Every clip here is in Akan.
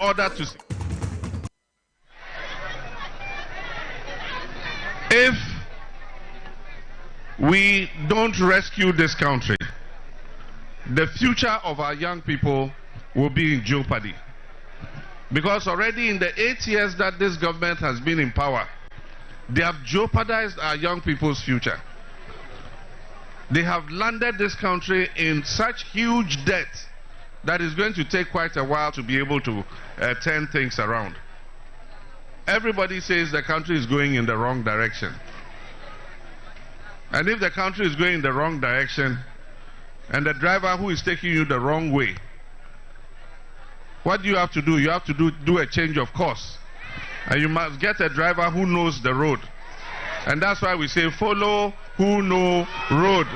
order to see. If we don't rescue this country, the future of our young people will be in jeopardy. Because already in the 8 years that this government has been in power, they have jeopardized our young people's future. They have landed this country in such huge debt that it's going to take quite a while to be able to turn things around. Everybody says the country is going in the wrong direction. And if the country is going in the wrong direction, and the driver who is taking you the wrong way, what do you have to do? You have to do a change of course. And you must get a driver who knows the road. And that's why we say follow who know road.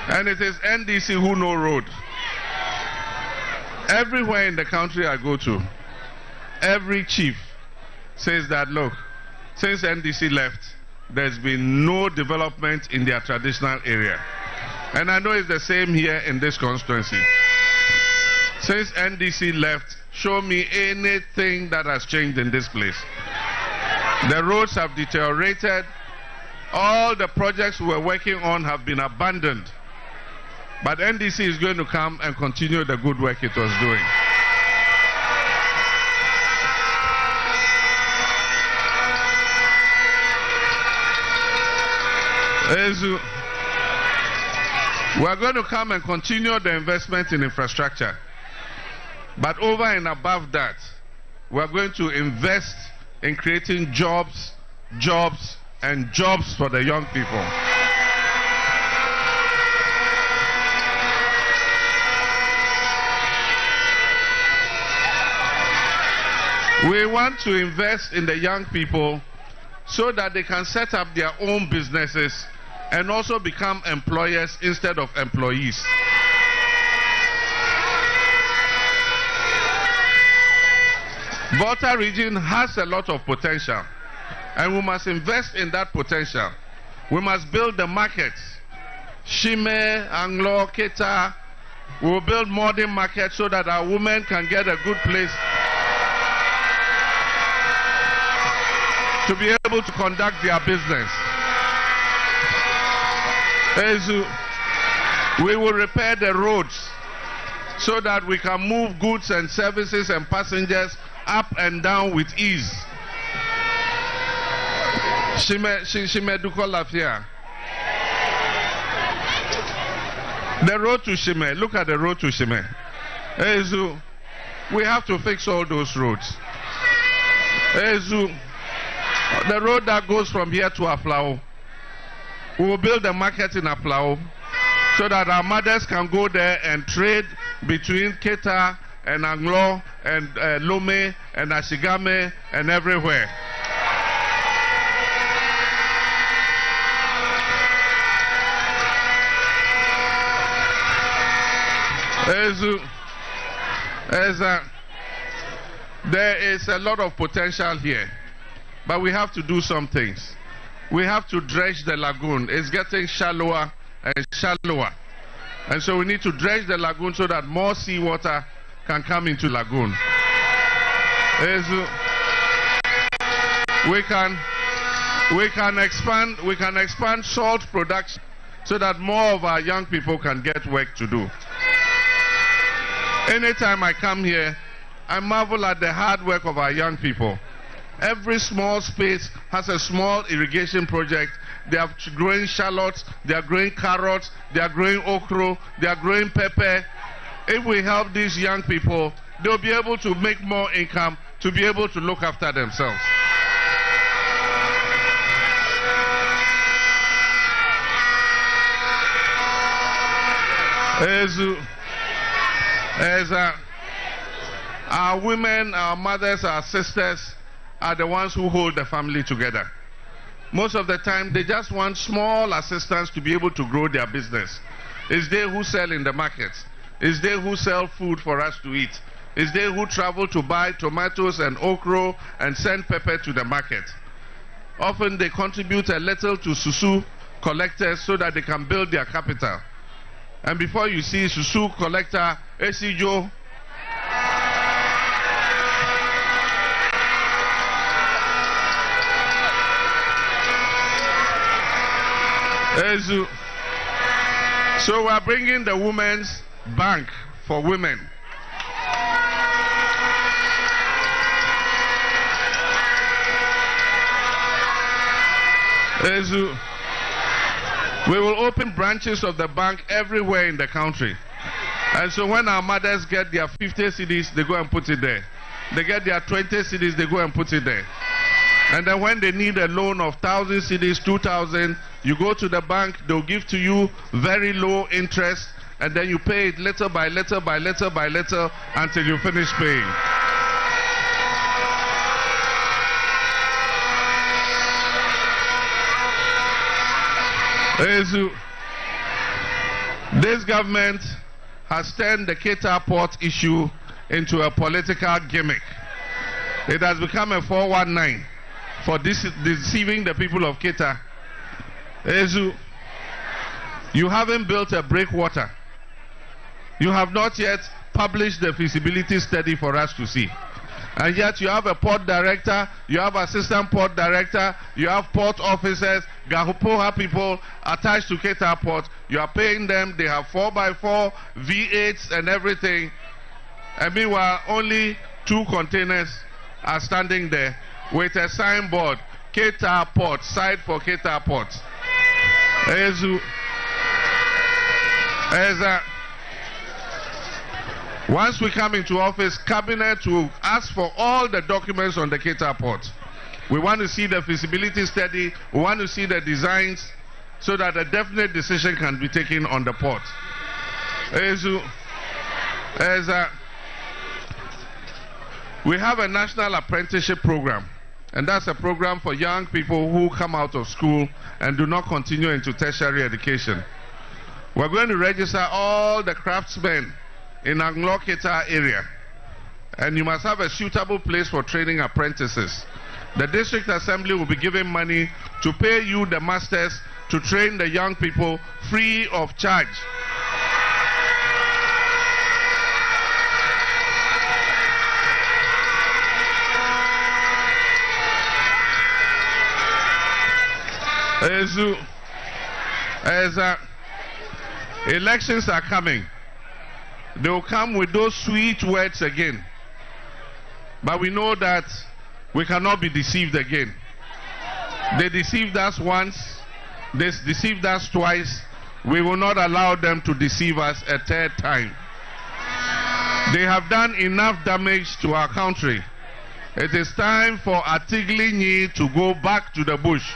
And it is NDC who know road. Everywhere in the country I go to, every chief says that, look, since NDC left, there's been no development in their traditional area. And I know it's the same here in this constituency. Since NDC left, show me anything that has changed in this place. The roads have deteriorated. All the projects we were working on have been abandoned. But NDC is going to come and continue the good work it was doing. We are going to come and continue the investment in infrastructure. But over and above that, we are going to invest in creating jobs, and jobs for the young people. We want to invest in the young people so that they can set up their own businesses and also become employers instead of employees. Volta region has a lot of potential, and we must invest in that potential. We must build the markets. Shime, Anglo, Keta, we will build modern markets so that our women can get a good place to be able to conduct their business. We will repair the roads so that we can move goods and services and passengers up and down with ease. The road to Shime, look at the road to Shime. We have to fix all those roads. The road that goes from here to Aflao, we will build a market in Aflao so that our mothers can go there and trade between Keta and Anglo and Lome and Ashigame and everywhere. There is a lot of potential here, but we have to do some things. We have to dredge the lagoon. It's getting shallower and shallower. And so we need to dredge the lagoon so that more seawater can come into the lagoon. We can expand salt production so that more of our young people can get work to do. Anytime I come here, I marvel at the hard work of our young people. Every small space has a small irrigation project. They are growing shallots, they are growing carrots, they are growing okra, they are growing pepper. If we help these young people, they'll be able to make more income to be able to look after themselves. Our women, our mothers, our sisters are the ones who hold the family together. Most of the time, they just want small assistance to be able to grow their business. It's they who sell in the markets. It's they who sell food for us to eat. It's they who travel to buy tomatoes and okra and send pepper to the market. Often they contribute a little to susu collectors so that they can build their capital. And before you see susu collector, Esijo, Ezu. So we are bringing the Women's Bank for women. Ezu. We will open branches of the bank everywhere in the country. And so when our mothers get their 50 cedis, they go and put it there. They get their 20 cedis, they go and put it there. And then when they need a loan of 1,000 cedis, 2,000, you go to the bank, they'll give to you very low interest, and then you pay it little by little by little by little until you finish paying. This government has turned the Keita port issue into a political gimmick. It has become a 419 for deceiving the people of Keita. You haven't built a breakwater. You have not yet published the feasibility study for us to see. And yet you have a port director, you have assistant port director, you have port officers, Gahupoha people attached to Keita port. You are paying them, they have 4x4, V8s and everything. And meanwhile, only 2 containers are standing there with a signboard, Keita port, side for Keita port. Once we come into office, Cabinet will ask for all the documents on the Keita port. We want to see the feasibility study, we want to see the designs, so that a definite decision can be taken on the port. We have a national apprenticeship program, and that's a program for young people who come out of school and do not continue into tertiary education. We're going to register all the craftsmen in Anglo-Keita area, and you must have a suitable place for training apprentices. The district assembly will be giving money to pay you, the masters, to train the young people free of charge. As elections are coming, they will come with those sweet words again. But we know that we cannot be deceived again. They deceived us once, they deceived us twice. We will not allow them to deceive us a third time. They have done enough damage to our country. It is time for Atiglinyi to go back to the bush.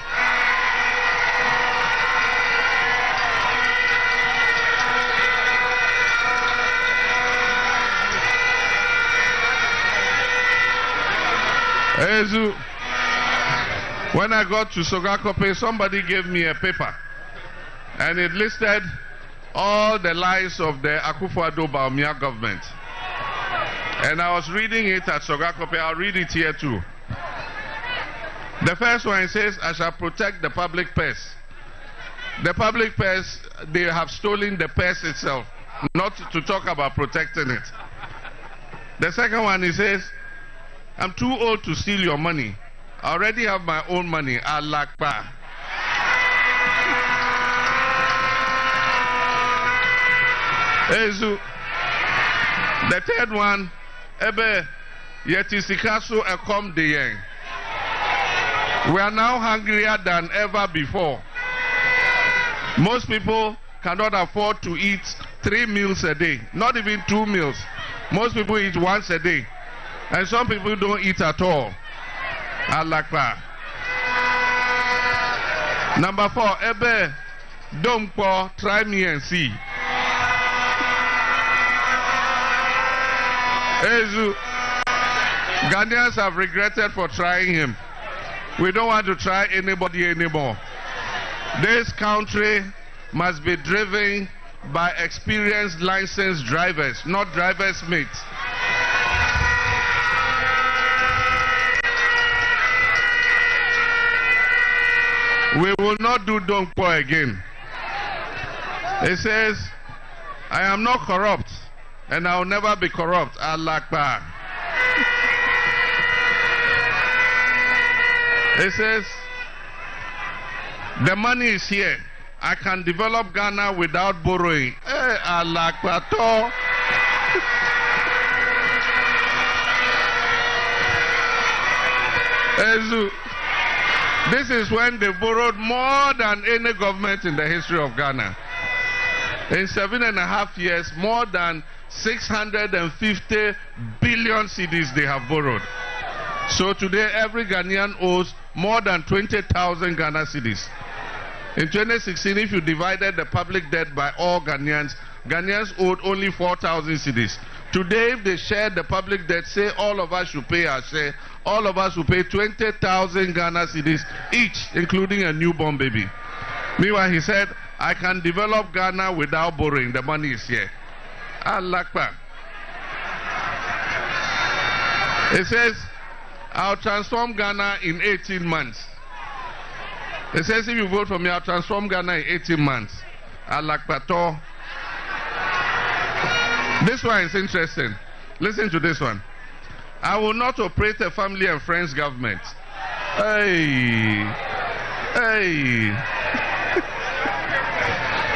When I got to Sogakope, somebody gave me a paper, and it listed all the lies of the Akufo-Addo Bawumia government. And I was reading it at Sogakope. I'll read it here too. The first one says, I shall protect the public purse. The public purse, they have stolen the purse itself, not to talk about protecting it. The second one, he says, I'm too old to steal your money. I already have my own money. Alakpa. The third one, Ebe Yetisikasu Ekom Deyeng. We are now hungrier than ever before. Most people cannot afford to eat 3 meals a day, not even 2 meals. Most people eat once a day. And some people don't eat at all. Alakpa. Number 4, Ebe Dompo, try me and see. Ghanaians have regretted for trying him. We don't want to try anybody anymore. This country must be driven by experienced licensed drivers, not drivers' mates. We will not do Donkpo again. It says, I am not corrupt, and I will never be corrupt. Allah Akbar. It says, the money is here. I can develop Ghana without borrowing. Allah Akbar. This is when they borrowed more than any government in the history of Ghana. In 7.5 years, more than 650 billion cedis they have borrowed. So today, every Ghanaian owes more than 20,000 Ghana cedis. In 2016, if you divided the public debt by all Ghanaians, Ghanaians owed only 4,000 cedis. Today, if they share the public debt, say all of us should pay our share, all of us will pay 20,000 Ghana cedis each, including a newborn baby. Meanwhile, he said, I can develop Ghana without borrowing. The money is here. Allah Akbar. It says, I'll transform Ghana in 18 months. It says, if you vote for me, I'll transform Ghana in 18 months. Allah Akbar. This one is interesting. Listen to this one. I will not operate a family and friends government. Hey.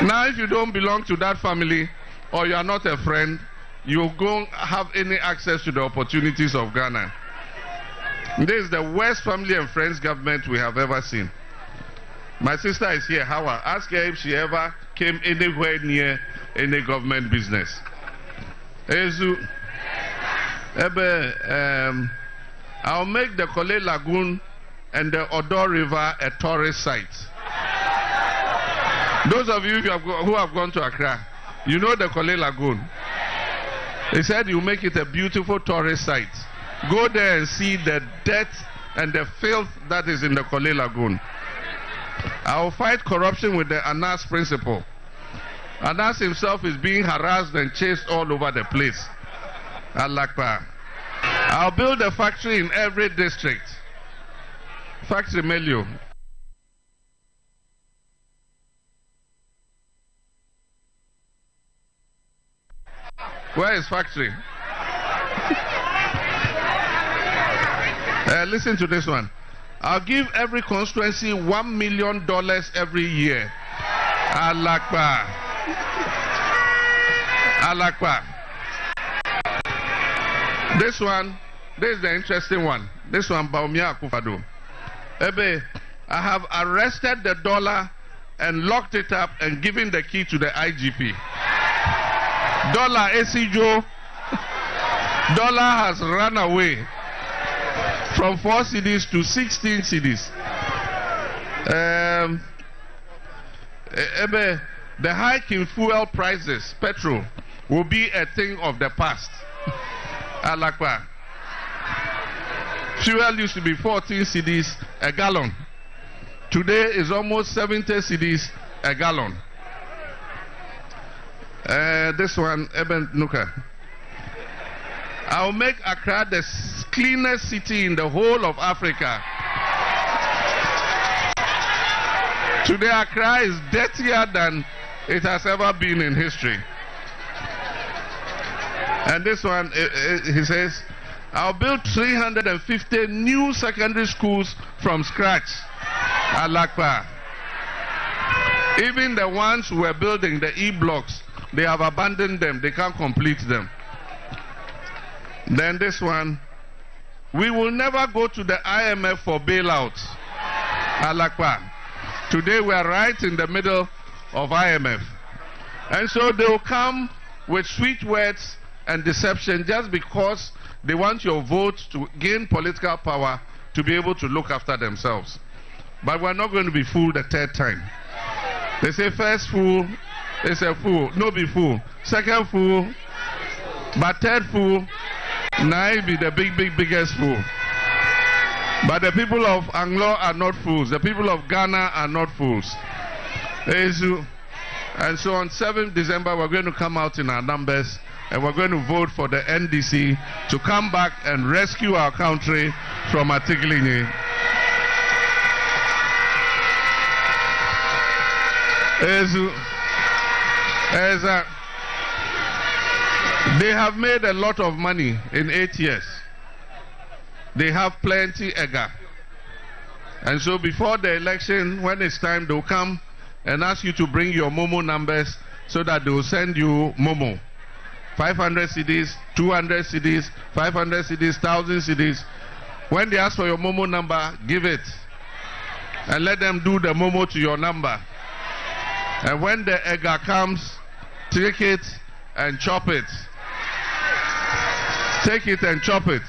Now, if you don't belong to that family or you are not a friend, you won't have any access to the opportunities of Ghana. This is the worst family and friends government we have ever seen. My sister is here. Hawa, ask her if she ever came anywhere near any government business. I'll make the Kole Lagoon and the Odo River a tourist site. Those of you who have gone to Accra, you know the Kole Lagoon. He said you make it a beautiful tourist site. Go there and see the dirt and the filth that is in the Kole Lagoon. I will fight corruption with the Anas principle. Anas himself is being harassed and chased all over the place. Allah Akbar. I'll build a factory in every district. Factory Melio. Where is factory? Listen to this one. I'll give every constituency $1 million every year. Allah Akbar. Allah Akbar. This is the interesting one. This one, Baumia Akufado. Ebe, I have arrested the dollar and locked it up and given the key to the IGP. Dollar ACJO. Dollar has run away from 4 cedis to 16 cedis. The hike in fuel prices, petrol, will be a thing of the past. Allah Akbar. Fuel used to be 14 cedis a gallon. Today is almost 70 cedis a gallon. This one, Eben Nuka. I'll make Accra the cleanest city in the whole of Africa. Today, Accra is dirtier than it has ever been in history. And this one, he says, I'll build 350 new secondary schools from scratch. Allah Akbar. Even the ones who were building the E-blocks, they have abandoned them. They can't complete them. Then this one, we will never go to the IMF for bailouts. Allah Akbar. Today we are right in the middle of IMF. And so they will come with sweet words and deception just because they want your vote to gain political power to be able to look after themselves. But we're not going to be fooled the third time. They say first fool is a fool. No be fool. Second fool. But third fool, now be the biggest fool. But the people of Anglo are not fools. The people of Ghana are not fools. And so on 7th December, we're going to come out in our numbers and we're going to vote for the NDC to come back and rescue our country from Atiklini. They have made a lot of money in 8 years. They have plenty ega. And so before the election, when it's time, they'll come and ask you to bring your Momo numbers so that they will send you Momo. 500 CDs, 200 CDs, 500 CDs, 1,000 CDs. When they ask for your Momo number, give it. And let them do the Momo to your number. And when the ega comes, take it and chop it. Take it and chop it.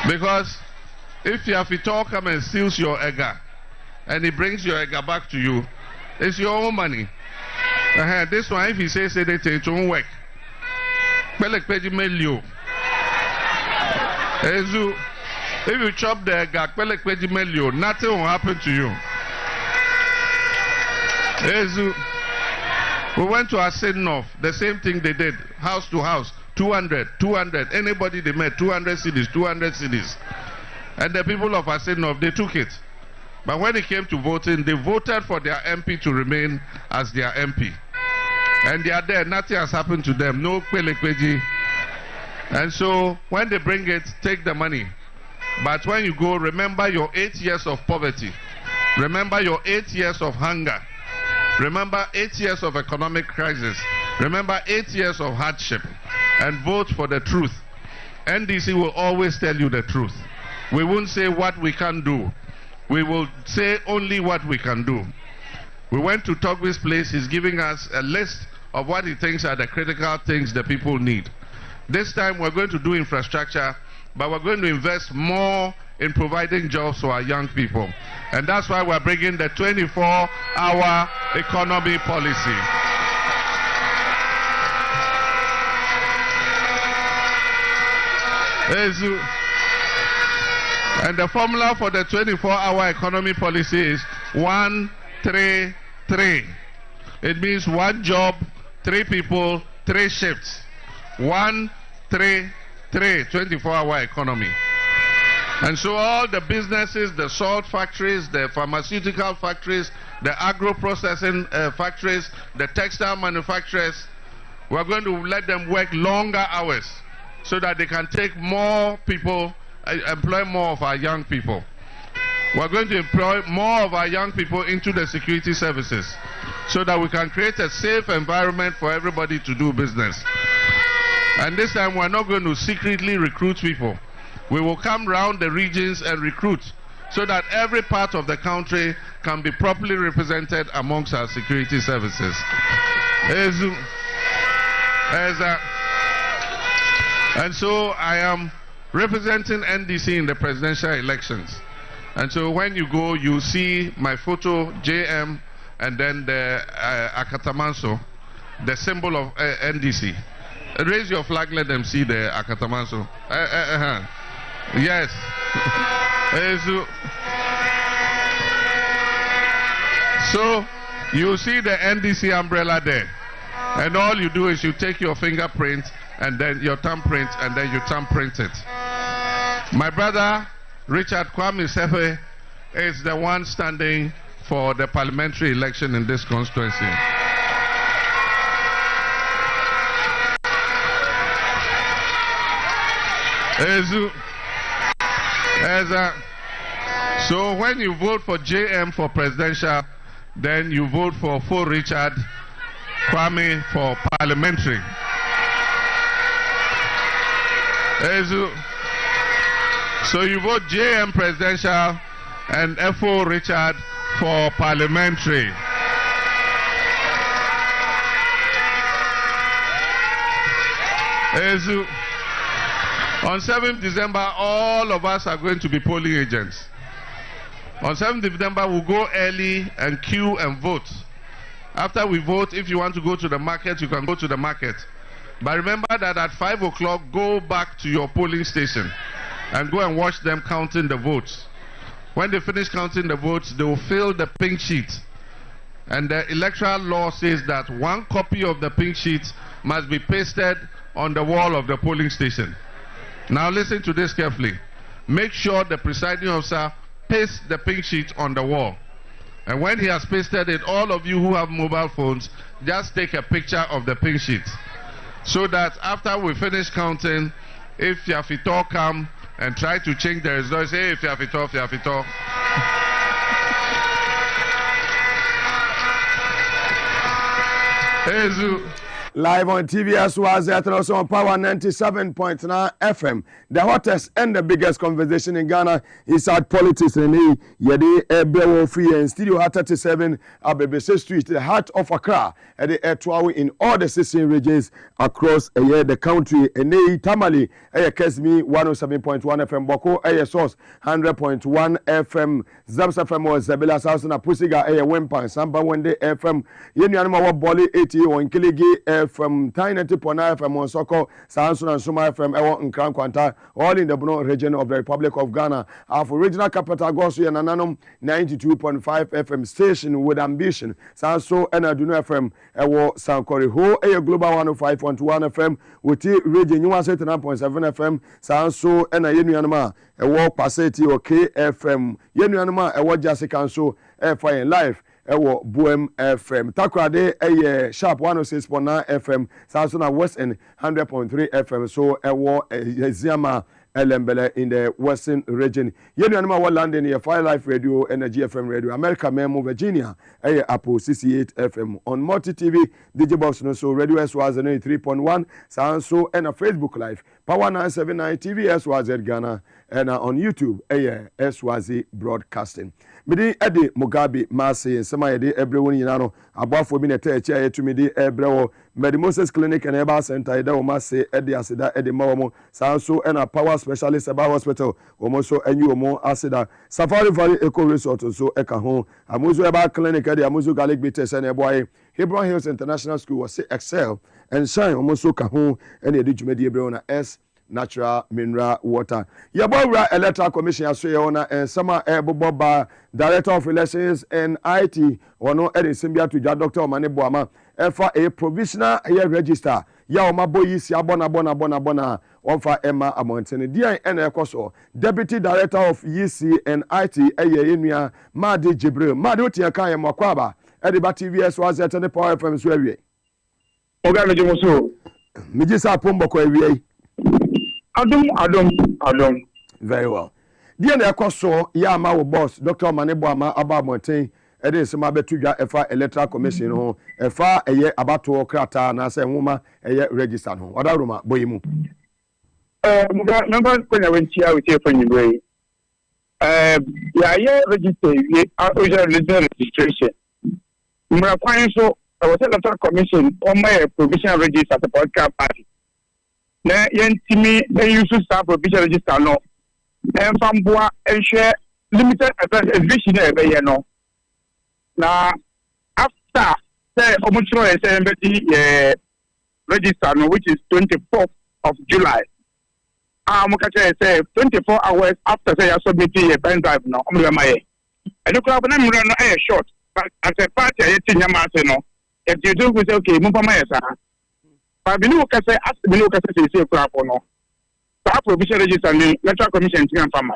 Because if Yafito come and steals your ega, and he brings your ega back to you, it's your own money. This one, if he says it won't work. If you chop the ega, nothing will happen to you. We went to Asenov, the same thing they did, house to house, 200, anybody they met, 200 cities, 200 cities. And the people of Asenov, they took it. But when it came to voting, they voted for their MP to remain as their MP. And they are there, nothing has happened to them, no kwelekweji. And so, when they bring it, take the money. But when you go, remember your 8 years of poverty. Remember your 8 years of hunger. Remember 8 years of economic crisis. Remember 8 years of hardship. And vote for the truth. NDC will always tell you the truth. We won't say what we can do. We will say only what we can do. We went to Togby's place. He's giving us a list of what he thinks are the critical things the people need. This time we're going to do infrastructure, but we're going to invest more in providing jobs for our young people. And that's why we're bringing the 24-hour economy policy. And the formula for the 24-hour economy policy is 1-3-3. It means one job, 3 people, 3 shifts. 1-3-3, 24-hour economy. And so all the businesses, the salt factories, the pharmaceutical factories, the agro-processing factories, the textile manufacturers, we're going to let them work longer hours so that they can take more people, employ more of our young people. We're going to employ more of our young people into the security services so that we can create a safe environment for everybody to do business. And this time we're not going to secretly recruit people. We will come round the regions and recruit so that every part of the country can be properly represented amongst our security services. And so I am representing NDC in the presidential elections. And so when you go, you see my photo, JM, and then the Akatamanso, the symbol of NDC. Raise your flag, let them see the Akatamanso. Yes. So you see the NDC umbrella there. And all you do is you take your fingerprint and then your thumbprint and then you thumbprint it. My brother, Richard Kwame Sefe, is the one standing for the parliamentary election in this constituency. So when you vote for JM for presidential, then you vote for Richard Kwame for parliamentary. So you vote JM presidential and FO Richard for parliamentary. On 7th December, all of us are going to be polling agents. On 7th December, we'll go early and queue and vote. After we vote, if you want to go to the market, you can go to the market. But remember that at 5 o'clock, go back to your polling station and go and watch them counting the votes. When they finish counting the votes, they will fill the pink sheet. And the electoral law says that 1 copy of the pink sheet must be pasted on the wall of the polling station. Now listen to this carefully. Make sure the presiding officer pastes the pink sheet on the wall. And when he has pasted it, all of you who have mobile phones, just take a picture of the pink sheet. So that after we finish counting, if Fiafito come and try to change the results, hey, Fiafito, Fiafito. Live on TVS was and also on Power 97.9 FM. The hottest and the biggest conversation in Ghana is at politics. And yede Ebrewo free and Studio 37 Abebese Street, the heart of Accra, at the Etwawi in all the 16 regions across the country. And Tamale, Kesmi 107.1 FM, Boko, Source 100.1 FM, Zams FM or Zabela South and Pusiga, Wempan, Samba Wende FM, Yenyanama Boli 80 or Nkiligi from Tiny Tipona FM on Soko, Sanson and Suma FM, Ewa Nkran Kwanta, all in the Bono region of the Republic of Ghana. Our original capital Gosu and Ananum 92.5 FM station with ambition. Sanso and Aduno FM, Ewa Sankori Ho, Global 105.1 FM, with region 179.7 FM, Sanso and Yenuanama, Ewa Paseti or KFM, Yenuanama, Ewa Jasi Kanso, FI Life. Ewo Boem FM Takrade sharp 106.9 FM Samsung West End 100.3 FM so ewo Ziama Elembele in the Western region. Yenu anima wa London ye Fire Life Radio, Energy FM Radio, America Memo Virginia, Apple 68 FM on Multi TV, Digibox no so Radio SWAZ 3.1, Sanso and a Facebook Live, Power 979 TV SWAZ Ghana and on YouTube, SWAZ Broadcasting. Midi Edi Mugabe Maase and Sama Edi everyone yinano above for me to midi ebrewo Medimosis Clinic and Eba Center Eda Maase Edi Asida Edi Mawomo Sanso and a power specialist about hospital almost so and you more Asida Safari Valley Eco Resort so Eka Amuzu Eba Clinic Edi Amuzu Galik Bites and Eboy Hebron Hills International School was excel and shine almost so Kahun and Edi Jumedi Ebreona S natural mineral water. Yabora Electoral Commission Asuyona and Sama Boba, Director of Elections and IT, or no Eddie Simbia to Dr. Mane Boama, FA provisional year register. Yaoma Boyis Yabona, Onfa Emma Amontene, DIN Ekoso, Deputy Director of EC and IT, Eya Madi Jibril, Madutia Kaya Makwaba, Ediba TVS was at the Power FM Swery. Organizamoso, Mijisa Pumboko Ewie. Adam. Very well. Dear Nekoso, Yama wo boss, Dr. Maneboama Aba Mountain, Ede Sema Betuja Efa Electoral Commission ho, Efa eye abato krata na se nwoma eye register ho. Oda roma boyimu. Number when I went here with you for you. Yeah, register, registration. Mra kwan so, I was Electoral Commission on my provisional register at the podcast party. Na yentimi use staff provisional register no enfamboa enhwe limited exhibition ebe ye no na after say omuchiro say embedi register no which is 24th of July amukache say 24 hours after say you submit your pen drive no omlemaye edukura na miro no short but as a party yetinya mase no if you do say okay mumpa sa but Binu Kase asked Binu Kase to say crap or no. So provision register and the Electoral Commission to come.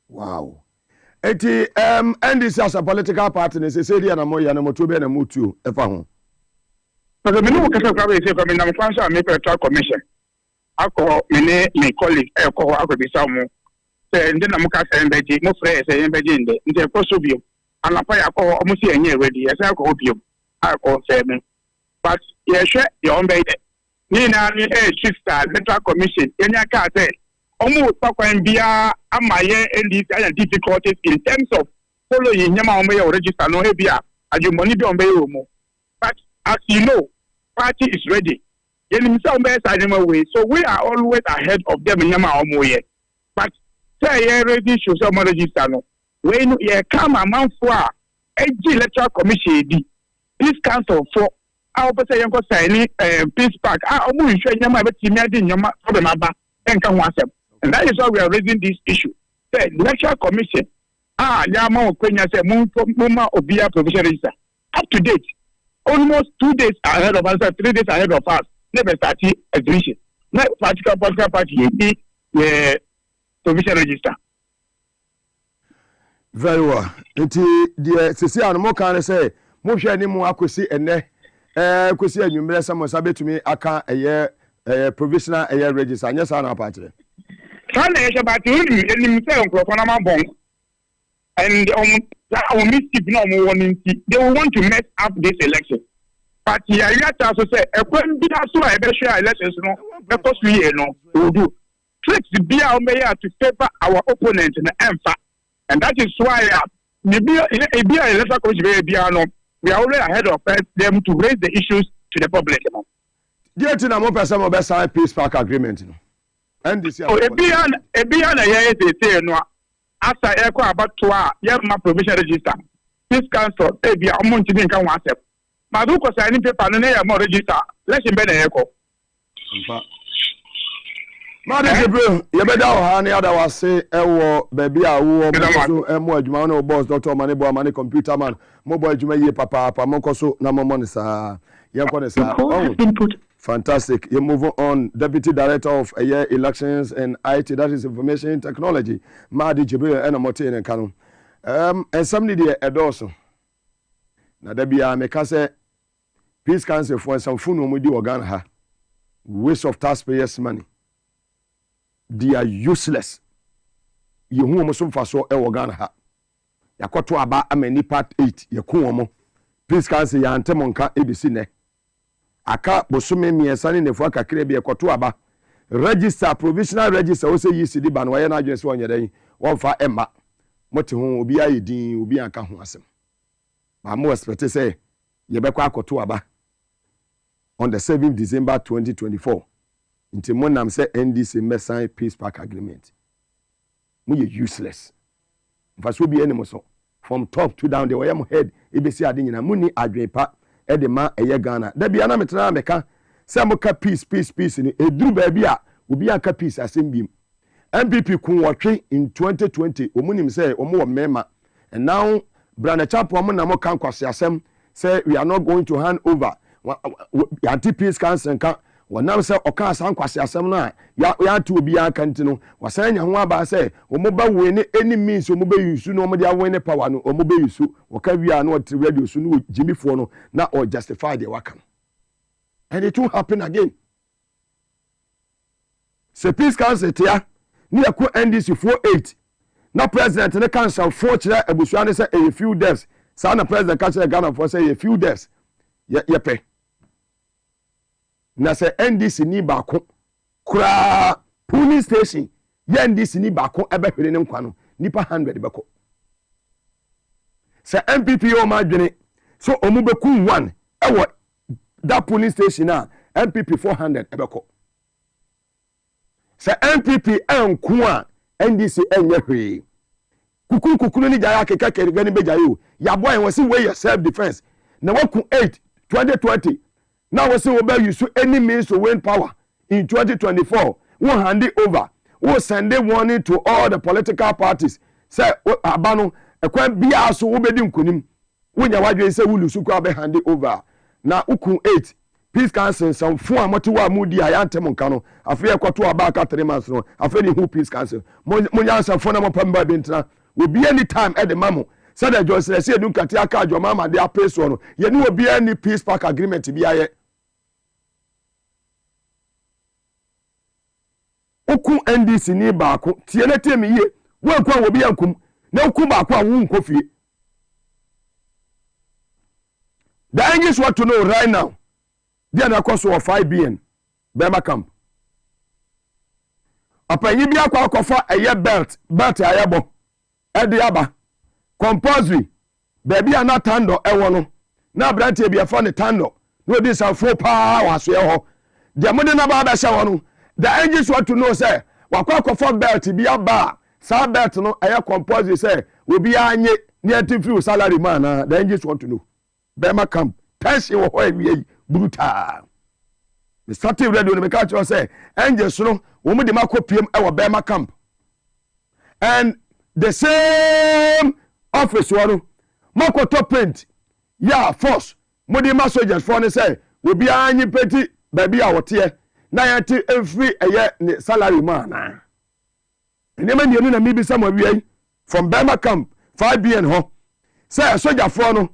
Wow. And this as a political party, they say, and I'm going to be a mutu. If I home. So the Binu Kase probably say, I'm going to make Electoral Commission. I call my colleague, I call Akobisamu. Say, and then I'm going to say, no friends, and in the course of you. And I call almost a year ready, as I call you. I confirm. But yeah, sure, your own baby. Nina, chief star, Electoral Commission, Kenya Kate, almost talking via Amaye and these difficulties in terms of following Yama Omeo register, no heavier, as you money on Bayomo. But as you know, party is ready. So we are always ahead of them in Yama Omoye. But say, ready show some register. When you come a month for Electoral Commission. This council for our person yanko signing peace park. Omu issue nyama be timia nyama for the maba enka ho asem. And that is why we are raising this issue. The Electoral Commission nyama okwenya say mumma obia provision register. Up to date. Almost 2 days ahead of us, 3 days ahead of us. Never start exhibition. Not political party the provision register. Very well. Nti the sisi anu mo kan say mo hwe ni mo akosi ene akosi anwumre samo sabetumi aka provisional register anya sa na apatre. Kan e se ba ti ni say onkrofo na mabon. And mischief no more warning. They will want to mess up this election. But Agyapa also say a when be so I be sure elections no because we no will do. Tricks be our mayor to favor our opponent in the EMFA. And that is why we are already ahead of them to raise the issues to the public. Do you think I'm person of best peace park agreement? And this year, after echo about 2 hours, you have my provision register. This council, be a month in can accept. But who was signing paper no more register? Let's embed echo. Madam Gabriel, you better have any other was say, baby, I will Mo boss, Dr. Manebo, Money Computer Man, mobile Juma, Papa, Mokoso, Namon, sir. Fantastic. You move on. Deputy Director of Elections and IT, that is Information Technology, Madi Jibril and Motin and Kanu. And somebody there also. Now there be a mekase Peace Council for some fun when we do organ ha. Waste of taxpayers' money. They are useless. You who almost so far so organ ha. Yakoto aba ameni part 8. Yakuomo. Peace Council ya antemonka ABC ne. Aka bosume miesani nefu akakire bi ekoto aba register provisional register o se yisidi ba no ye na adwese wonyere won fa emma mote ho obi ayedin obi aka ho asem ma mo expect say ye bekwa akoto aba on the 7th December 2024 nti monam say NDC mesan peace park agreement mo ye useless fa so bi enemo so from top to down the way am head e be see ade nyina muni Agyapa edema eye Ghana da bia na metena meka se moka peace ni eduru ba bia obi aka peace asembim MPP kun wotwe in 2020 omunim say omo wo mema and now Brother Chapo omo na mo kan kwase asem say we are not going to hand over anti peace council kan wonam say oka asan kwase asem na ya to obi aka ntino wasanya ho aba say omo ba we ne any means omo ba yusu no omo dia we ne power no omo ba yusu oka wi na what radio so no Jimmy fo no na or justify the waka and it will happen again. Se peace council tia ni yakو NDC 48 na president ne council 4 kire abusuan ne say a few days sa na president council Ghana for say a few days ye pe na say NDC ni ba ko kura police station ye NDC ni ba ko ebe hwere ne nkwa no nipa 100 beko say MPP o ma dwene so omu beku 1 ewo that police station na MPP 400 ebeko say MPP enku a NDC enye hwe kukuru ni jaya keke kere ni bejayo ya boy won say we self defense na waku 8 2020 now we say we better use any means to win power in 2024 we hand it over we send a warning to all the political parties say abano ekwan bia so we bedi nkonim we nya wadwe say we lose kwa be hand it over na ukun 8 peace council some fun amoto wa mudi ayantem nka no afi ekoto aba aka 3 months no afi ni who peace council mo nya some fun na mo pamba bi ntra we be any time at the mamo said the judge say do nkati aka adwoma ma de apeso no ye ni obi any peace park agreement bi aye okun NDC ni ba ko tie na tie me ye wo akwa obi yankum na okun ba ko a wo nkofie the English want to know right now they are cost of 5 billion Bema camp apanyi bi akwa akofa eye belt ayabo edi aba compulsory baby ana tando ewo no na brante bi afa ne tando no this are 4 pa waso ye ho de mo de na ba sha wono the angels want to know say wakwa akofa belt bi aba sa belt no eye compulsory say obi anye ne anti-free salary man na the angels want to know Bema camp tension wo ho ewie brutal the starting radio no make you say angels no wo mu de makopiem ewo Bema camp and the same office one makoto paint yeah force modi ma soldiers for ne say we be anyi peti baby a wote na yanti every eye salary man na ene ma nienu na mi bi sam awie from Bema camp 5 billion ho say soldier for no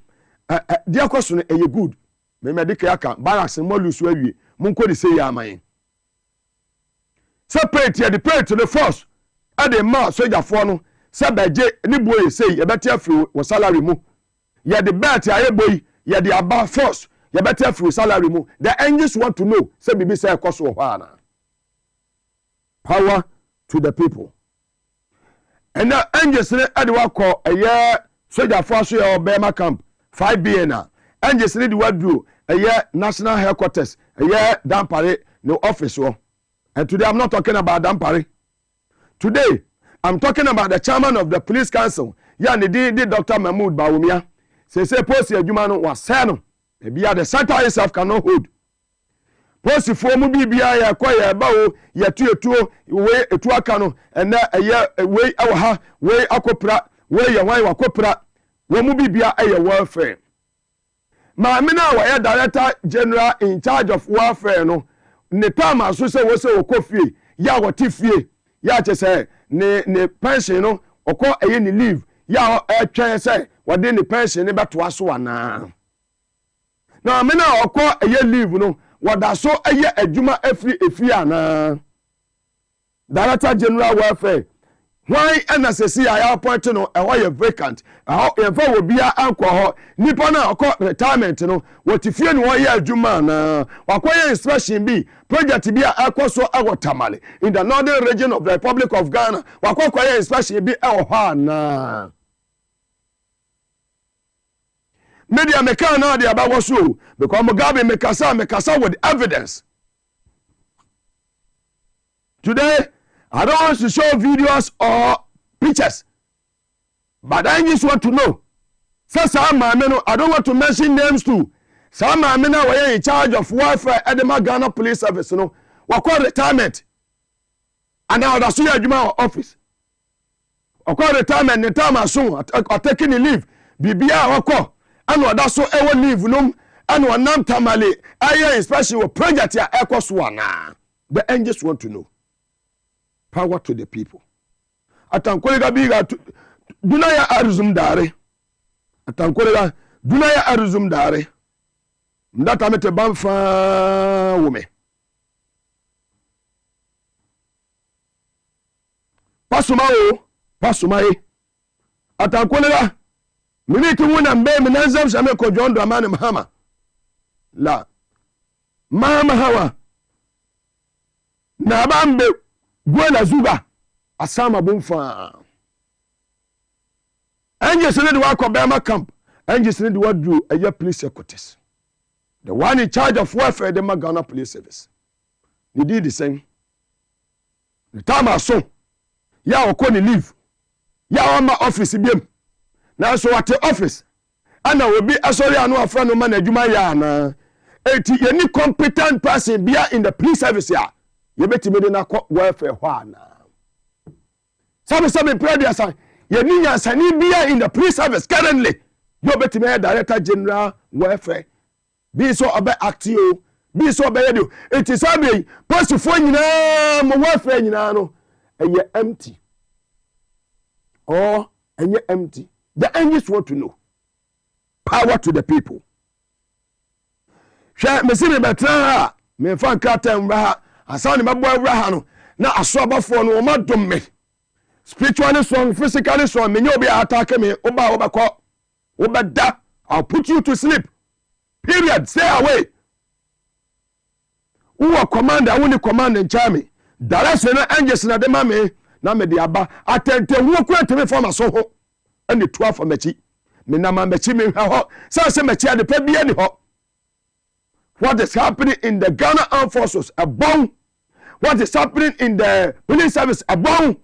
dia kwaso no eye good me medical aka barracks mo lusu awie munko de say aman separate the pay to the force at the ma soldier for no say beje ni boy say e beti afri wo salary mu ye the bet aye boy ye the aba force ye beti afri salary mu the angels want to know say bibi say kwaso ho ana power to the people and the angels ne ade wa call aye soldier force ye obema camp 5 billion angels ne the wadru aye national headquarters aye dampare no office wo. And today I'm not talking about dampare. Today I'm talking about the chairman of the police council. Yeah, the Dr. Mahmoud Bawumia. Say post adwuma no was no. Maybe the center itself cannot hold. Post for mu bibia ya kwa ya ba o ya tuo we etu aka no and ya we awa we akopra we ya wan wakopra we mu bibia ya welfare. Ma me na wa ya director general in charge of welfare no. Ne tama so se wo se okofie ya wotifie ya che se ne pension no okọ eye ni leave ya twen se wode ne pension ne beto aso ana na me na okọ eye leave no wada so eye adwuma afri ana director general welfare why NSC I appoint no e ho ye vacant e fa wo bia anko ho nipa na okọ retirement no wotifie no wo ye adwuma na wakoye inspection bi project bi akoso awotamale in the northern region of the Republic of Ghana wakoye inspection bi e ho na media meka na dey about so because Mugabe mekasa with evidence. Today I don't want to show videos or pictures, but I just want to know. So some I don't want to mention names too. Some were in charge of welfare at the Ghana Police Service, you know, what called retirement. And now that's your office. Or call retirement, the time I soon or taking a leave. Bibia or call. And what that's so ever leave, no, and one nam tamale. I especially with project ya equals one. The angels want to know. Power to the people. Atankolega biga dunaya aruzum dare. Atankolega dunaya aruzum dare. Ndata mete bamfa wume. Pasuma e. Atankolega miniti wuna mbe minanzam shame ko jondo amane mahama. La. Mahama hawa. Na bambe Gwela zuga asama bomfa angels need work Obama camp angels need what do a police headquarters the one in charge of welfare the Ghana Police Service they did the same the time I saw ya okoni leave ya on my office biem now so at the office and I will be sorry I know a friend of man adwuma ya na any competent person be in the police service ya you bet me na welfare hwana some prayer say you need sani bia in the police service currently you bet me director general welfare be so obe actio be so obe radio it is abi post for nyina mo welfare nyina no eye empty or eye empty the angels want to know power to the people she me see me betra me fan kratem ra asani mabo awra no na aso abafo no ma dom me spiritually strong physically strong me nyobi attack me oba obakọ obeda I'll put you to sleep period stay away who commander who ni command in charme direction na angels na de ma me na me de aba atente hu kwete me form aso ho and 12 for mechi me na ma mechi me ho say mechi ade pa bia ni ho. What is happening in the Ghana Armed Forces? A bomb. What is happening in the police service? A bomb.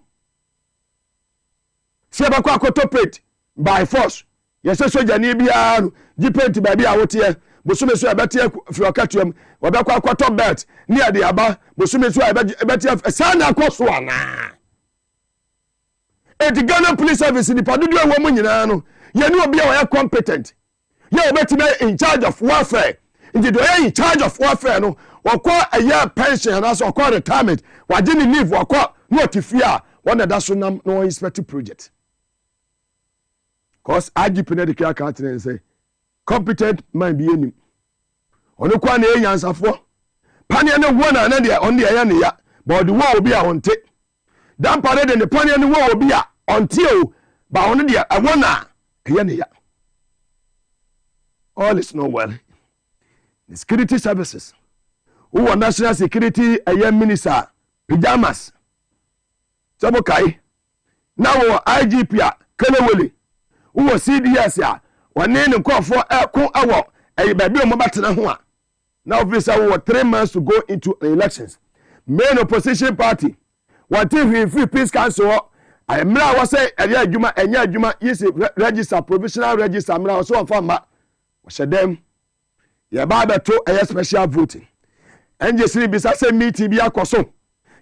Sebakwa kotopate by force. Yes, so jani bia dipent baby awote. Bosume so abetie fi okatuam. Wabakwa kwatop belt near the aba. Bosume so abetie sana akoso ana. The Ghana Police Service ni padudu e wo mu nyina no. Ye ni obi a wo competent. Ye obetime in charge of welfare. Indeed, they in charge of warfare, no, or call a year pension and also call retirement. Why didn't leave or call not if you are one of that no inspecting project? cause Agyapa na de kra ka tene say competent man bi enim ono kwa na enyansafo pania ne wo na de on de ya ne ya but the wo obi a onte dan pare de ne pania ne wo obi a onte o ba ono de a wo na ya ne ya. All is not well. The security services who are national security minister pajamas sabo kai now Agyapa Kelewele who was CDS ya one ne nkofo eko awo baby o mabatena ho a now officer we 3 months to go into elections. Main opposition party what if free peace council I mra was say enya adwuma yes register provisional register mra so on fama was them ya baba to a special voting and just bisa say meeting bi akoso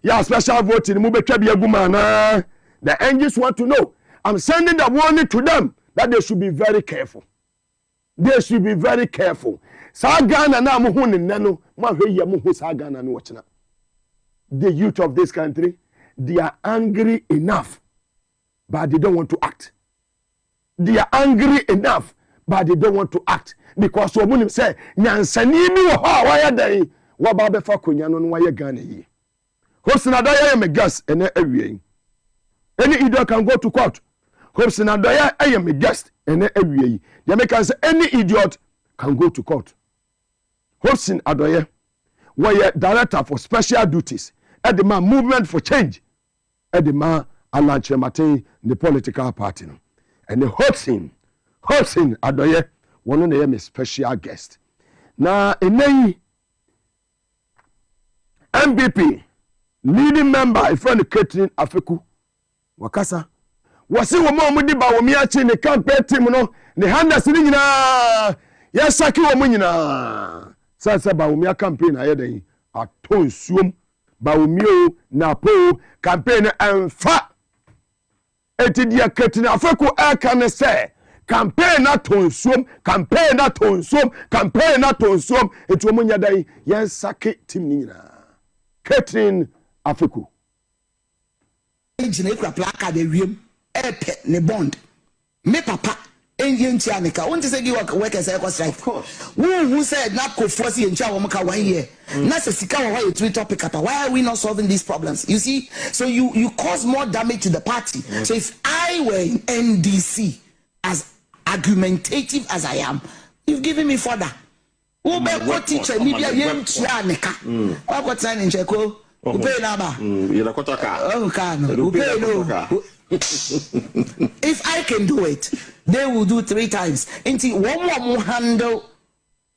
ya special voting mu betwa bi aguma na the NGs want to know. I'm sending the warning to them that they should be very careful. They should be very careful. Sa Ghana na mo hu ne no ma hwe ya mo hu sa Ghana no wachina. The youth of this country, they are angry enough, but they don't want to act. They are angry enough, but they don't want to act because women say nyansani ni wo ha wa ya dan wo ba be fa konya no wa ya Ghana yi. Hosina da ya me gas ene awie. Any idiot can go to court. Hosina da ya me gas ene awie. They make say any idiot can go to court. Hosina Adoye were director for special duties at the man movement for change at the man Alan Chemate the political party. And the Hosina Adoye one of them is special guest. Now in MBP leading member a friend Catherine Afeku wakasa wasi wo mo di ba wo mi achi ne campaign team no ne handles ni nyina ya saki wo mo nyina sa ba wo mi campaign ayedan aton suom ba wo mi o na po campaign amfa etidia Catherine Afeku aka ne say campaign na ton suom campaign na ton suom campaign na ton suom eti wo mo nyadan ya saki team ni nyina Catherine Afeku engine ekura plaka de wiem epe ne bond me papa enye ntia ne ka won't say gi work as a strike who said not go force ntia wo maka 1 year na se sika wo why three topic ata why are we not solving these problems? You see, so you cause more damage to the party. So if I were in NDC, as argumentative as I am, you've given me further. Who be what teacher media yem tia ne ka what got sign in cheko upay na ba if I can do it, they will do 3 times. Until one more handle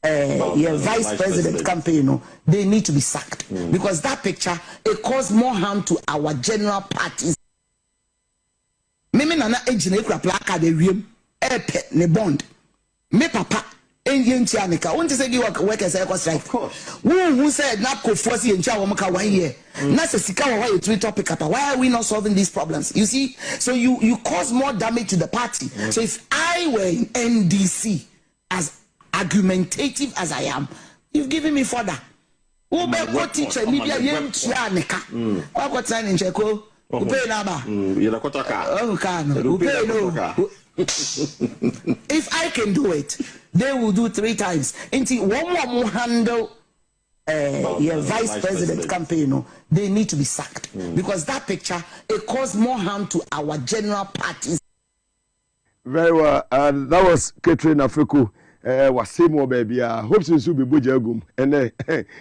vice president campaign, they need to be sacked because that picture it caused more harm to our general parties. Mimi nana engine ekura plaka de wiem epe ne bond me papa enye ntia ne ka won't say gi work as a strike who said not go force ntia wo maka 1 year na se sika wo why three topic ata why are we not solving these problems? You see, so you cause more damage to the party. So if I were in NDC, as argumentative as I am, you've given me further. Who be what teacher media yem tia ne ka what got sign in cheko upay na ba if I can do it, they will do 3 times. Until one more handle vice president campaign, they need to be sacked because that picture it caused more harm to our general parties. Very well, and that was Catherine Afeku. Was same more baby. Hope so be bujagum. And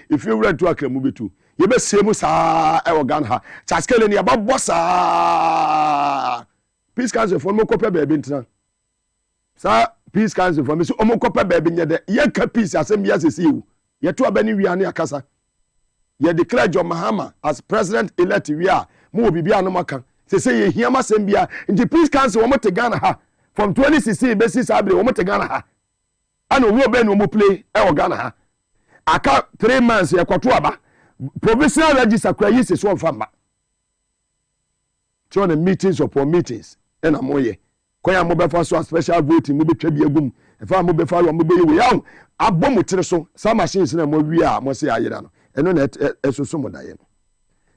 if you read to a movie too, you be same sa ewaganha. Chaskele ni about bossa. Peace council for mo copy baby ntina. Sa peace council for me so mo copy baby nya de ye ka peace asem ya sesi wu. Ye to abani wiane akasa. Ye declare John Mahama as president elect we are. Mo bibia no maka. Say ye hia masem bia. Nti peace council wo te Ghana ha from 2016 basis abre wo te Ghana ha. Ano wo be no mo play e Ghana ha. Aka 3 months ye kwato aba. Provisional register kwa yi se so mfamba. To the meetings upon meetings and amoye koya mo be fa so special voting mo be twa bi agum e fa mo be fa lo mo be we yaw abom tire so some machines na mo wi a mo se ayira no eno na eso so mo daye no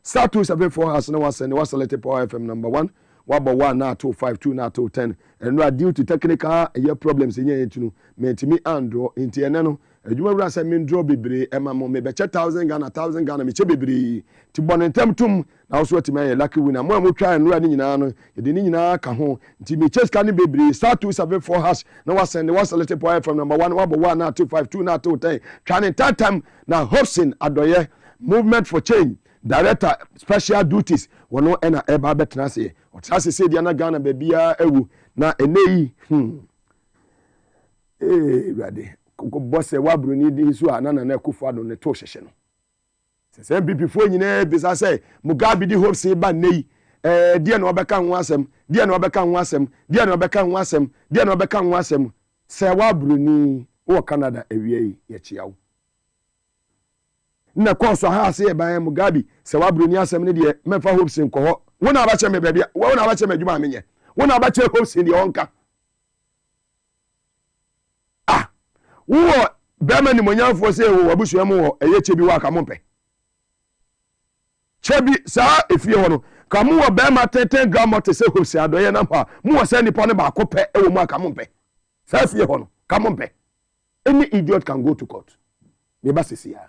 star 274 has no was and was selected power FM number 1 wabɔ 1 na ato 5 2 na ato 10 ɛno due to technical problems nyɛ yɛntunu mentimi andro nti ɛnɛ no adwuma wura sɛ men draw bebree ɛma mo me bɛkyɛ 1000 Ghana mekyɛ bebree ti bɔ ne ntam tum na wo so atimi ayɛ lucky winner mo a mo twa nwura ne nyinaa no yɛde ne nyinaa ka ho nti mekyɛ sika ne bebree star 274 hash na wasɛnde waselect point from number 1 wabɔ 1 na ato 5 2 na ato 10 twa ne time na Hobson Adɔyɛ movement for change director special duties wono ɛna ɛba bɛtena ase ɔtena ase sɛ dia na Ghana baabia awu na ɛnɛ yi rade bɔsɛ wabroni di so anana na Akufo-Addo ne to hyehye no sɛ MPP fo nyina bisa sɛ Mugabe di Hobson ba nei dia na ɔbɛka ho asɛm dia na ɔbɛka ho asɛm dia na ɔbɛka ho asɛm dia na ɔbɛka ho asɛm sɛ wabroni wɔ Canada awie yi yɛkyia wo na kɔnso ha ase ban Mugabe sɛ wabroni asɛm ne deɛ mɛfa Hobson kɔ hɔ wona abakyɛ me baabi wona abakyɛ me adwuma amenyɛ wona abakyɛ Hobson deɛ ɔnka wo bɛma ni monyamfo sɛ wo abusua mu wɔ ɛyɛ kye bi wɔ aka mo mpɛ kye bi saa efie hɔ no ka mo wɔ bɛma 10 gram te sɛ Hobson Adɔyɛ na pa mo wɔ sɛ nipa ne ba ko pɛ ɛwɔ mu aka mo mpɛ saa efie hɔ no ka mo mpɛ any idiot can go to court me ba sisi ya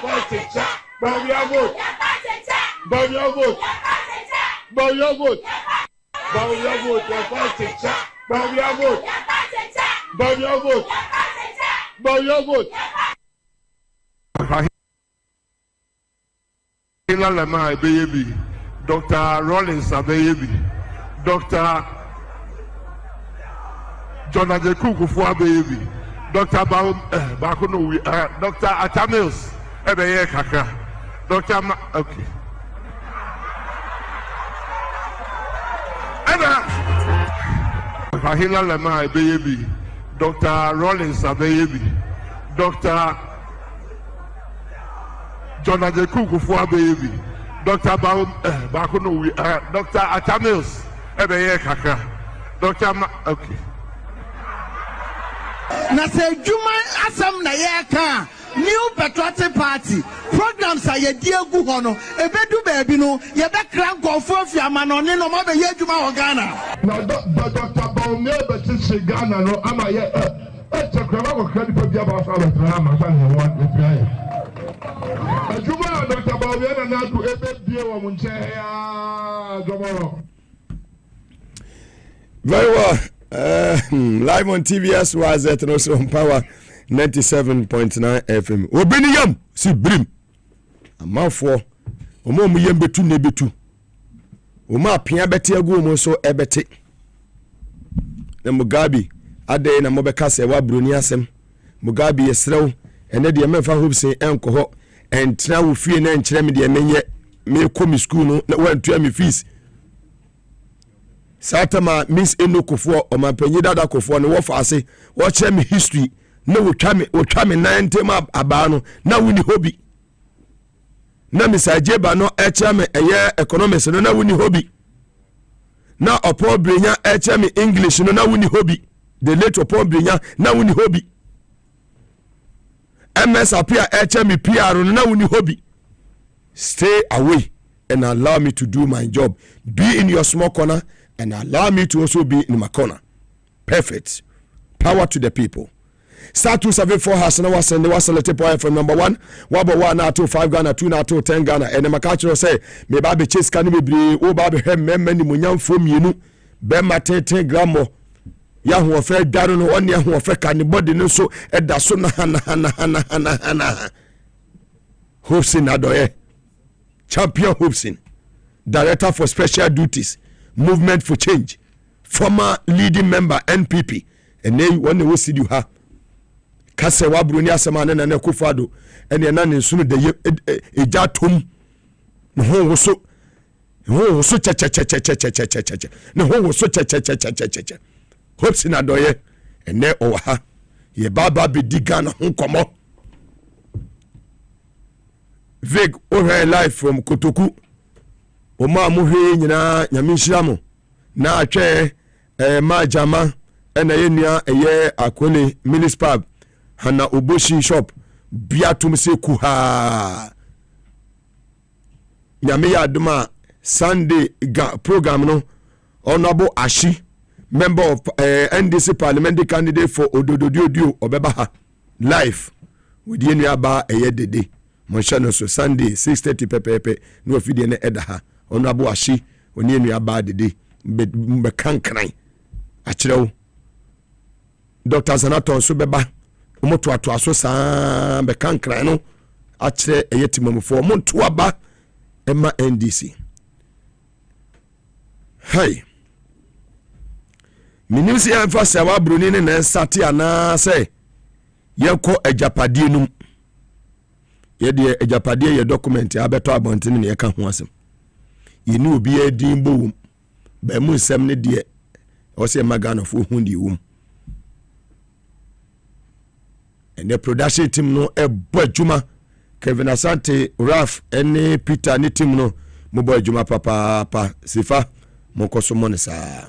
Bow your vote. Bow your vote. Bow your vote. Bow your vote. Bow your vote. Bow your vote. Bow your vote. Lema baby, Dr. Rollins baby, Dr. John Agyapa baby, Dr. Bakuno, Dr. Atamils, Ebeye Kaka, Dr. Okay. Fahila Lema baby, Dr. Rollins baby, Dr. John Agyapa baby, Dr. Bakuno, Dr. Atamils, Ebeye Kaka, Dr. Okay. Na say Juma asam na yeka new patriotic party programs are ye die gu ho no ebedu baabi no ye be kran kofo afiama no ne no ma be ye Juma o Ghana na Dr. Baumia be Ghana no ama ye chekrama ko kredi pa bia ba fa be tra ma fa ne won e tra ye Juma Dr. Baumia na do ebe bie wo mu nche ya Jomoro. Very well. Live on TVS was at also on Power 97.9 FM. Obiniyam si brim. Amanfo omo mu yem betu ne betu. Omo apia bete agu omo so ebete. Na Mugabe ade na mobeka se wa broni asem. Mugabe yesrew ene de memfa hobsen enko ho entra wo fie na enkyere me de menye me komi school no na wantua me fees. Satama Miss Enokofo o mampanyi dada kofo no wo fa ase wo kire me history na wo twa me 90 aba no na woni hobby na Mr. Agyapa no e kire me eye economics no na woni hobby na Opo Brenya e kire me English no na woni hobby the late Opo Brenya na woni hobby MS Apia e kire me PR no na woni hobby. Stay away and allow me to do my job. Be in your small corner and allow me to also be in my corner. Perfect. Power to the people. Star 274 has no was and the was selected point from number 1. Wabo 1 na 5 Ghana 2 na 10 Ghana. And the Makacho say me baby chase can be bri o baby hem many munyam from you be mate 10 gram more. Yahu ofe daro no one yahu ofe kan body no so eda so na hana. Hobson Adoye. Champion Hobson. Director for Special Duties. Movement for Change, former leading member NPP, and then when we see you ha kase wa broni asema na na kufado ene na ne sunu de ejatom no ho so che no ho so che Hobson Adoye ene o ha ye baba be digana ho komo Vig over live from Kotoku. Oma muhwe nyina nyamishiramo na atwe majama ena yenua eye akole municipal hana oboshi shop biatum se kuha nyame ya aduma Sunday program no honorable Ashi member of NDC parliamentary candidate for Odododio obeba ha live with yenua ba eye dede monshano so Sunday 6:30 pepepe no ofide na eda ha Honorable Ashi oni enu aba dede be kankran a kirewo Dr. Zanaton so beba omoto ato aso saa be kankran no a kire eyetimamfo monto aba ema NDC. Hey minimsi emphasize wa broni ne na sate ana say yeko agyapade num ye de agyapade ye document abeto abonten ne ye ka ho asem yenu obi edin bo ba mu nsem ne de o se magana fo hu di wum and the production team no ebo adwuma Kevin Asante Raf ene Peter ne team no mo bo adwuma papa sifa mo koso mo ne sa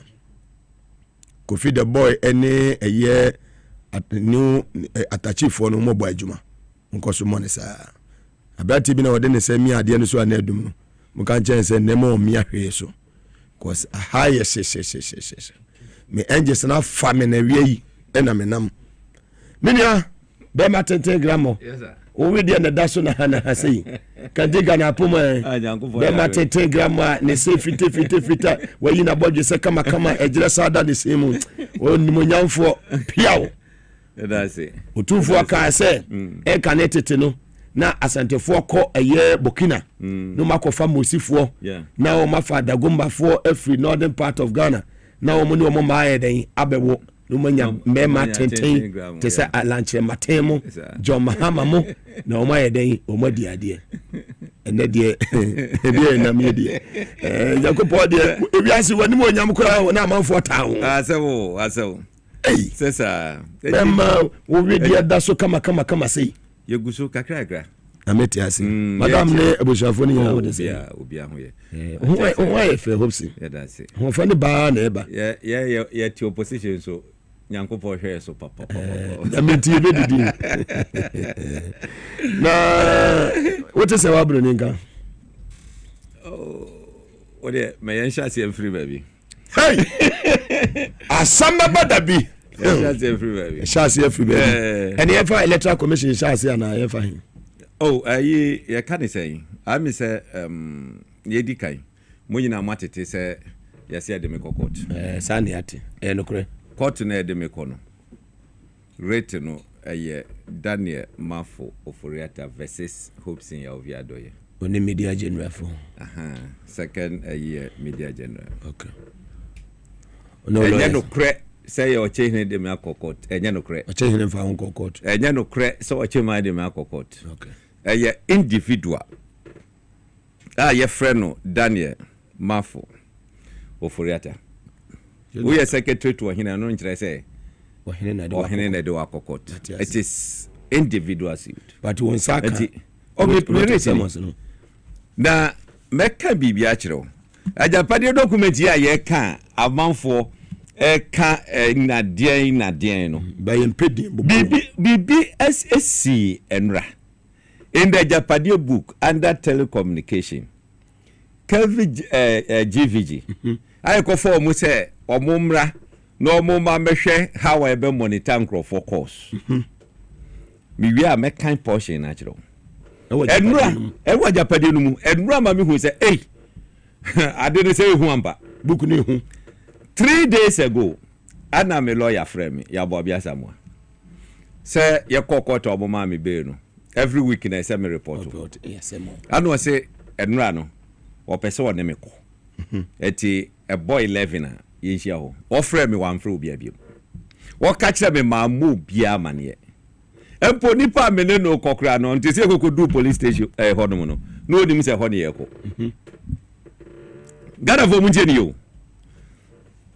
Kofi the boy ene eye new atachifo no mo bo adwuma mo koso mo ne sa abati bi na wode ne sami ade no so ana adum no mo kan chen se nemo mi ahwe so cause high yes me angels na famine na wie yi ena menam menia be ma 10 gram yes sir we dey na daso na hana say kan dig na poma be ma 10 gram ne say fita we yi na bodwe se kama ejire sada ne semu onimonyamfo piawo that's it otufu aka se e kan etete no na asantefo ko eye Burkina no makofa mosifo na o mafa dagomba fo every northern part of Ghana na o mo ni o mo ma den abewo no manya mema tenten te se alanche matemo John Mahama mo na o ma den o ma di ade ene de ede na me de Yakopo de ebiase wani mo nyam kura na amanfo tawo asewo sesa ema wo wi de da so kama sei yeguso kakra ameti ase madam ne abushafo ni yawo de se obi ahoye ho e fe hopsi that's it ho fa ni ba na eba yeah ti opposition so Nyankopo hwe so papa ameti be didi na what is our bro ninka what the me sha se free baby hey asamba badabi sha se free baby and ever electoral commission sha se na ever him ye can say I me say ye di kai mo nyina matete say ye se de me court sani ate no kure court na de me kono rate no Daniel Mafo Oforiata versus Hopes in Yovia Doye. Only media general for. Second media general. Okay. No cre say or change the Mako court. No cre. A change him for Uncle court. No cre so a chema de Mako court. Okay. Individual. Your friend Daniel Mafo Oforiata. We are secretary to him and no interest say. It is individual suit. But one saka. Na meka bibi achiro. Agyapa de document ya ye ka amanfo ka na den no. By impedi bibi SSC enra. In the Agyapa book under telecommunication. GVG. I ko for mu say omumra no mo ma mehwe how I be monitor for course. Me we are make kind portion natural. Enura Agyapa no mu enura ma me hu say eh I didn't say hu amba book ni hu 3 days ago ana me lawyer friend me ya bo bia samwa say ye court obo ma me be no every week na say me report yes mo anu say enura no o pese wo ne me ko eti a boy 11 yehia ho ofre me wan fre obi abiem wo ka kire me ma mo bia mane empo nipa me ne no kokra no ntese kokodu police station hodom no no onim se hone ye ko Ghana vo munje ni yo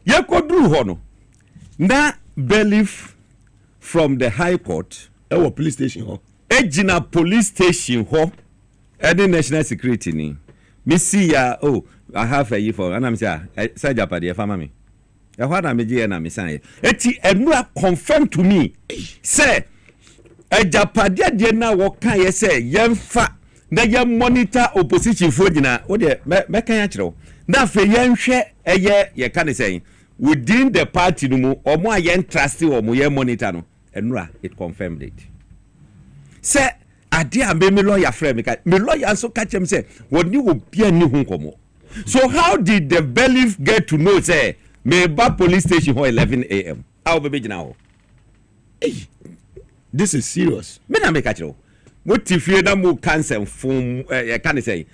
ye kodu ho no na belief from the high court police station ho ejina police station ho any national security ni me see ya I have a year for and I'm say Agyapa de farmer me. E ho na me je na me san. Eti enura confirm to me say Agyapa de na wo kan ye say yemfa na ye monitor opposition for gina wo de me kan ya kire wo. Na fe yenhwe ye kan say within the party no mo omo aye trust omo ye monitor no enura it confirmed it. Say ade a me lawyer friend me lawyer so catch him say woni obi ani hu komo. So how did the belief get to know say me ba police station ho 11 a.m. How be now? Hey, this is serious. Me na make akiro. What if you na mo cancel from can say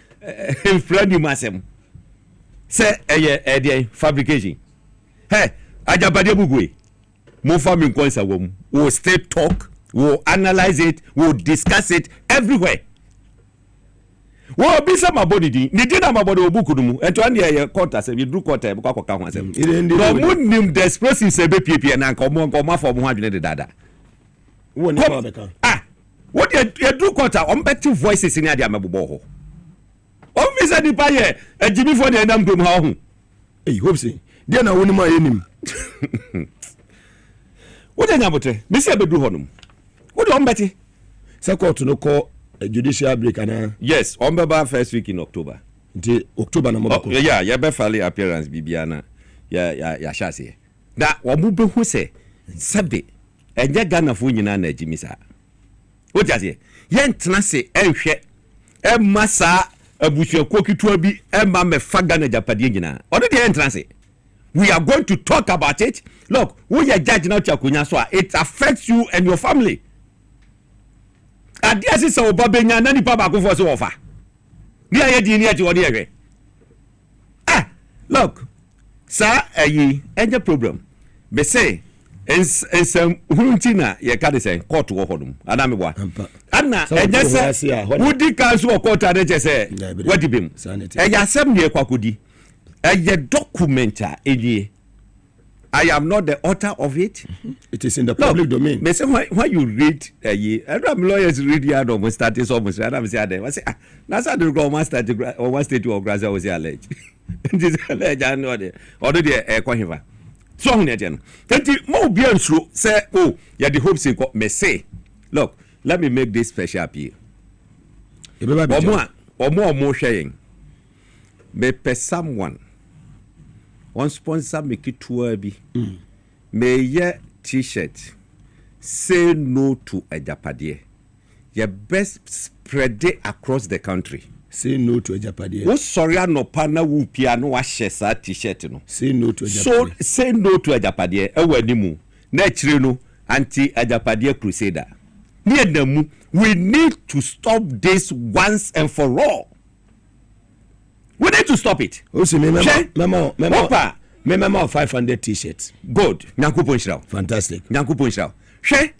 influence masem. Say fabrication. Hey, Agyapa de bugwe. Mo farm in konsa wom. We stay talk, we analyze it, we discuss it everywhere. Wo bi sama body di ni di na mabody obuku dum ento ande ye court asem ye dru court e bukwa koka ho asem no munim the explosive se be pie na nka omo afọ mo adwene de dada wo ni pa beka wo ye dru court o mbeti voices ni ade amabobọ ho o mi se di pa ye ejimi fo de nam dum ha ho hope say dia na woni ma yenim wo de nyabotre mi se be dru ho num wo de o mbeti se court no ko a judicial break and yes on baba first week in October the October na mo ko yeah be fairly appearance bibiana ya shase da wo mu behu se sebe enye Ghana fo nyina na ajimi sa o jase yɛntena se ɛnhwɛ ɛma saa abusuakuo ketewa bi ɛma mɛfa Ghana japadeɛ nyinaa ɔno deɛ yɛntena se. We are going to talk about it. Look, we are judging out Chakunya, so it affects you and your family. Adia si sa obabenya nani pa ba ko fo so ofa. Ni aye di ni ati wodi ehwe. Look. Sir, any problem. Be say some huntina ye ka de say court wo hodum. Ana me boa. Ana enye say wodi council court ade che say wadi bem. Eya asem ne kwakodi. A documenta I am not the author of it. It is in the public domain. Me say when you read lawyers read here almost status almost I say there. I say na say the government start or one state of Gaza was alleged. This alleged and order the kwahiva. So on there no. Tenti mo bi ansuro say oh ya the hopes in me say look let me make this special appeal. Omo sharing. Me pe someone on sponsor me kitua bi me ye t-shirt say no to Agyapade. You best spread it across the country. Say no to Agyapade. Wo sorry anopa na wo pia no wa share sa t-shirt no. Say no to Agyapade. So say no to Agyapade e wani mu na chire no anti Agyapade crusader. Near them we need to stop this once and for all. We need to stop it. Also, memo 500 t-shirts. Good. Nyanku Ponchra. Fantastic. Nyanku Ponchra. She.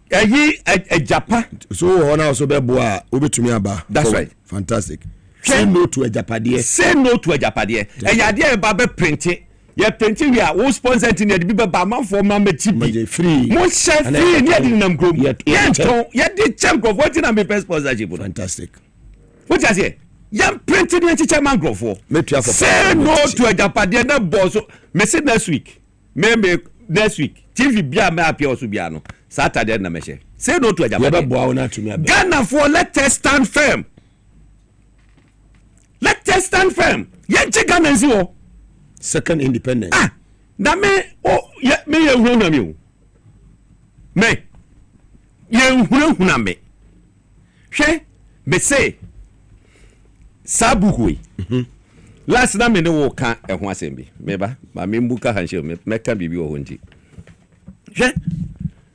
Agyapa. So ona also be boa obetumi aba. That's right. Fantastic. Say no to Agyapade. Say no to Agyapade. Eyade e ba be printing. Ye printing here. Wo sponsor tin ye be ba man for man me chibi. Free. Mo chef free ni adi nam grom. Ye di champ of what na me first sponsorship. Fantastic. What you say? Yam printed in teacher mangrove for. Say no to Agyapade na boss. Me say next week. Me next week. TV bia me appear also bia no. Saturday na me say. Say no to Agyapade. Ghana for let us stand firm. Let us stand firm. Yenche Ghana nsi wo. Second independence. Na me me ye hunu me o. Me ye hunu me. Hwe me say Sabukui. Last time me no ka e ho asem bi. Me ba me mbuka hanche me ka bibi o honti. Je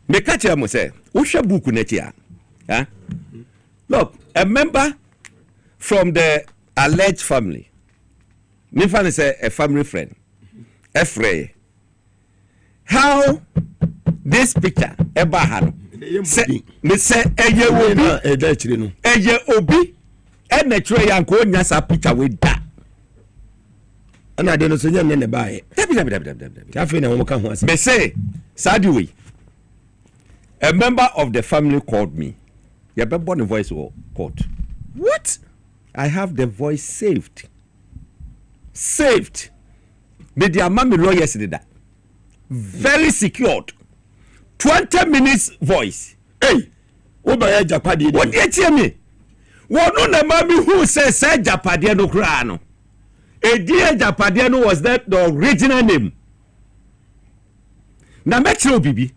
me ka che mo say, wo hwe buku na ti a. Look, a member from the alleged family. Me fan say a family friend. Efrey. How this picture eba ha no. Me say eye obi and the tray and go nyasa picture with that. And I don't know ne buy. Me say, Sadiwi, a member of the family called me. You have born a voice court. What? I have the voice saved. Saved. Me dear mommy lawyers did that. Very secured. 20 minutes voice. Hey, what by Agyapade? What do you tell me? One na mami who says Agyapade no kra no. Agyapade no was that the original name. Na make sure bibi.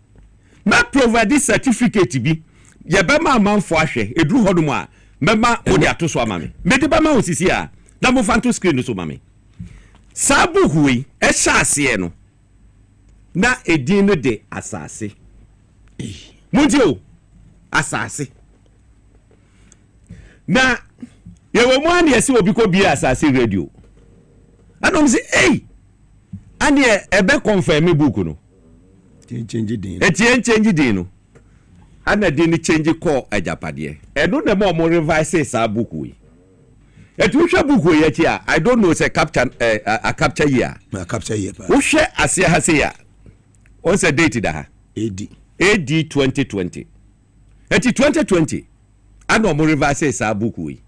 Na provide this certificate bi. Ye be ma manfo ahwe edru hodum a mema odi atoso amame. Me de ba ma osisi a na mo fanto screen so mame. Sabu hui e sha ase no. Na edin no de asase. Munti o asase. Na yewo mu ane ese obi ko bi asase radio. Anom say hey ane ebe confirm book no. Change din. Change din no. Ana din change call Agyapade. E no na mo revise sa book we. Etu hwe book we yeti a I don't know say capture a capture year. A capture year pa. Wo hwe ase ha se ya. On say date da ha. AD 2020. Eti 2020. Ano mo reverse sa book we.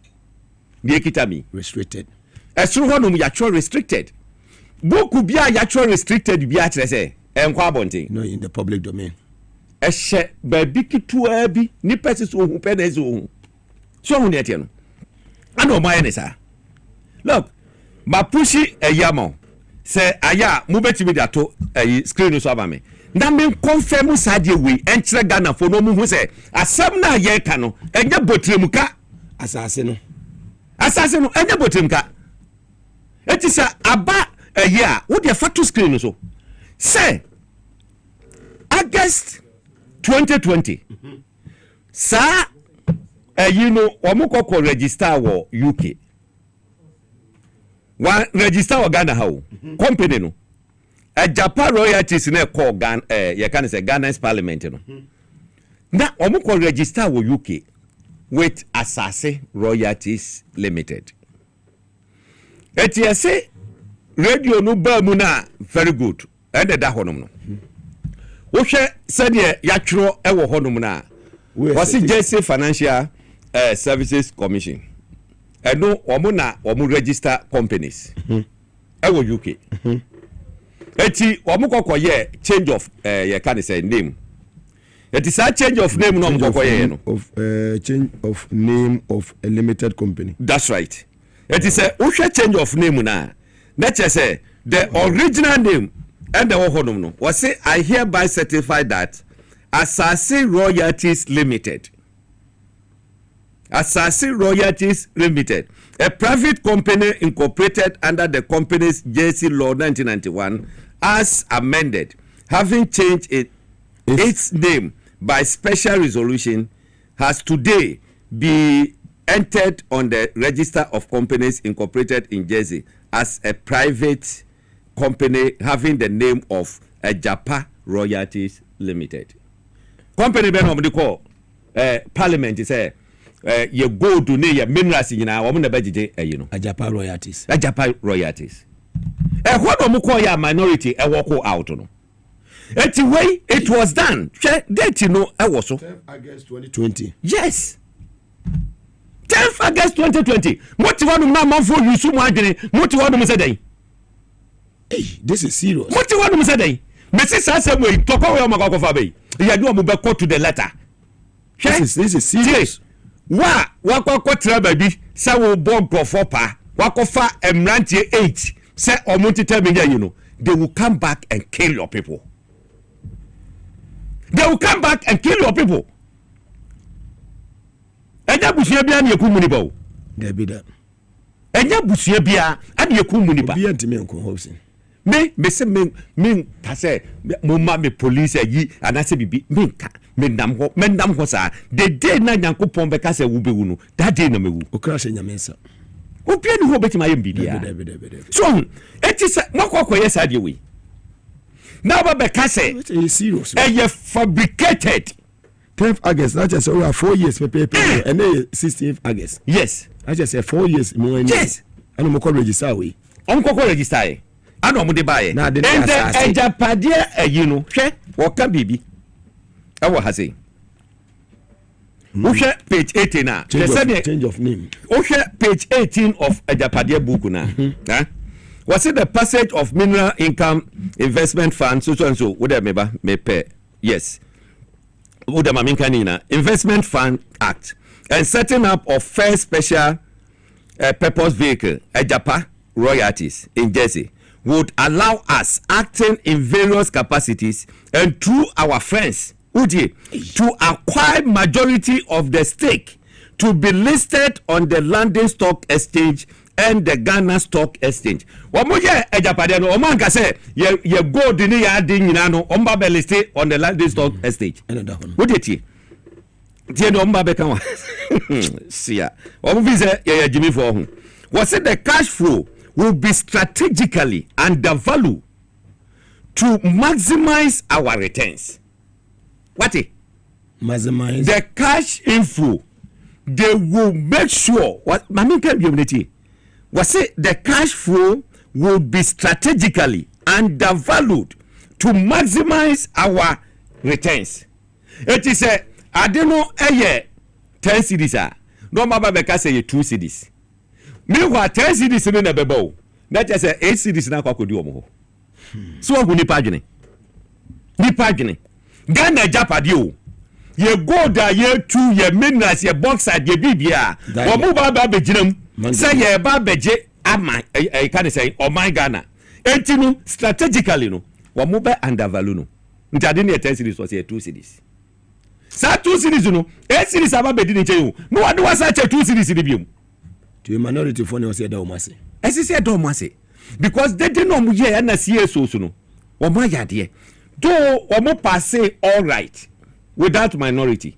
Die kita mi restricted. Esru ho no mu ya restricted. Book bi a ya restricted bi a kire say enkwa bonten. No, in the public domain. Ehye ba bi kitua bi ni pese so hu pe na so hu. So hu ne tie no. Ano mo aye ne sa. Look, ma pushi eyamo. Say aya mu betimi da to screen so aba me. na men confirm sadie we enkyere Ghana for no mu hu say asem na ye ka no enya botremuka asase no enya botremuka etisa aba a wo de fatu screen so say August 2020 sa you know omukoko register wo UK wa register wo Ghana ha company no Agyapa royalties na call Ghana you can say Ghana's parliament no na omukoko register wo UK with Asase Royalties Limited etiese radio no ba mu na very good and da honom no wo hwe sede ya twero e wo honom na wasi JC Financial Services Commission eno omo register companies e wo UK eti omo kokoye change of you can say name it is a change of name no kokoye no of change of name of a limited company. That's right. It is a change of name na say the original name and the honum no was say I hereby certify that Asase Royalties Limited, a private company incorporated under the company's JC Law 1991 as amended, having changed its name by special resolution, has today been entered on the register of companies incorporated in Jersey as a private company having the name of Agyapa Royalties Limited. Company ben om de call parliament say ye gold ne ye minerals nyina wo na bagije you know Agyapa Royalties what om call ya minority e walk out no anyway it was done date no e was so 10 August 2020 yes 10th August 2020 moti wonu na manfo yusu mu adwene moti wonu mu say this is serious moti wonu mu say Messi say we toko we o makofa be ya do mo be court to the letter this is serious wa kwakwa traba bi say wo bog for pa wakofa emrantie 8 say omontita be you know they will come back and kill your people. Enya busia bia na yekum ni ba o there be that enya busia bia na yekum ni ba bi antime nko housing me se me ta se mo ma me police yi anase bibi me nka me ndam ho sa the day na Nyankopon be ka se wo be wu no that day na me wu o crash nyamensa o pia ni ho be tima yem bibia so eti se makoko yes ade we now be ka se it's serious e fabricated 10th August that just over 4 years pepe and then 16th August yes I just say 4 years mo yes and mo call register we on ko register and o mo de bae and the Agyapade you know hwe wo ka bibi e wo ha say wo hwe page 18 na change of name wo hwe page 18 of Agyapade book na was it the passage of mineral income investment fund so and so wo dey me pay yes wo dey ma min kanina investment fund act and setting up of first special purpose vehicle Agyapa Royalties in Jersey would allow us acting in various capacities and through our friends to acquire majority of the stake to be listed on the London Stock Exchange and the Ghana Stock Exchange. Wamoye Agyapade no omanka say ye gold ni ya de nyina no omba be listed on the London Stock Exchange. Tie no omba be kan wa. Sia. Omuvize ye Jimmy for ho. Was it the cash flow will be strategically undervalued to maximize our returns. What it? Maximize the cash inflow. They will make sure what Maminka Community was it the cash flow will be strategically undervalued to maximize our returns. It is a I don't know a year 10 cedis no mama beka say 2 cedis. Meanwhile 10 cedis in the bebo that is a 8 cedis na kwa kodi omo. So who ni pagine Ghana Agyapade o ye gold ye 2 ye minerals ye bauxite ye bibia wo mu ba beginam say ye ba beje ama can say oh my Ghana etinu strategically no wo mu ba undervalue no ntade ne 10 cities was 2 cities sa 2 cities no 8 cities aba bedi ne cheyu no wade wasa che 2 cities ni biom to minority for ne was da o mase esisi da o mase because they didn't know mu ye na CSO so no o ma yade do o mo pass all right without minority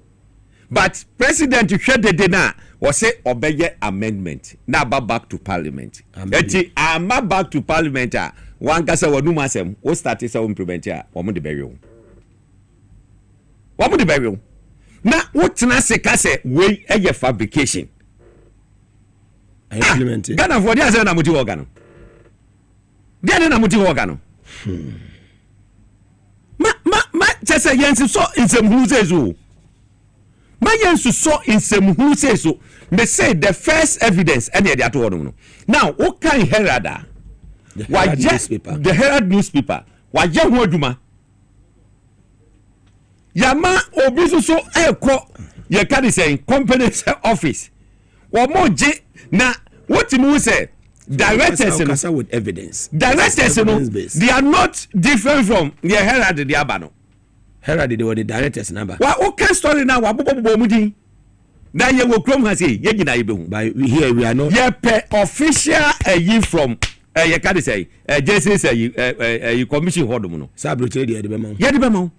but president hwede na was say obeye amendment na back to parliament eti ama back to parliament one kasa wonu masem o start say implement o mo de bewe na wotena se kase we eye fabrication implement Ghana for dia say na muti organ dia na muti organ ma chese yensi so insem who says so ma yensu so insem who says so me say the first evidence any dey ato no now who can Herald the Herald newspaper waje ho aduma yama obi so ekọ ye ka dey say company office wo moje na what you say directors with evidence directors no they are not different from the Herald the abano Herald they were the directors number wa okay story now wa bobo mudin na ye wo krom ha say ye gina ye behu by here we are not ye per official ye from ye ka dey say JC say commission hodom no sabro chere de be ma ye de be ma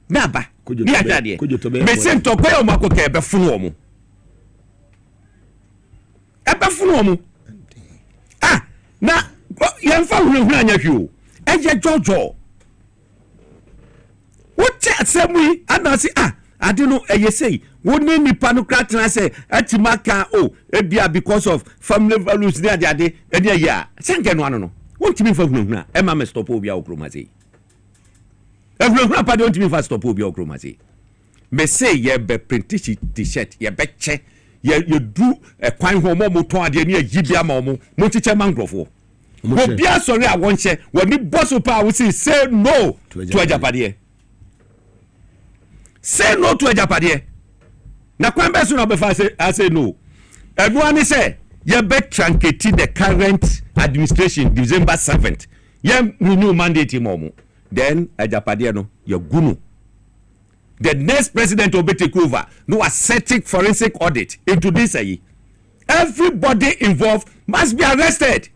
na ba ni atade me se ntokwa yo makoka be funu omo ebe funu omo na yemfa hunu anya hwi o eje jojo wote asemi anasi ade no eyesei woni nipa no kratena say atimaka ebia because of family values ni ade ene ya senke no ano no wontimi fa hunu ema me stop obi a okromase hunu pa de wontimi fa stop obi a okromase me say ye be print t-shirt ye be che ye du kwan ho mo ton ade ni agibia ma mo chiche mangrofo obi asori a wonche woni boss pa wo say no to Agyapa. Say no to Agyapa. Na kwan be so na be fa say no enu ani say ye be tranketi the current administration December 7th ye renew mandate mo then Agyapa no ye gunu the next president will take over no ascetic forensic audit into this everybody involved must be arrested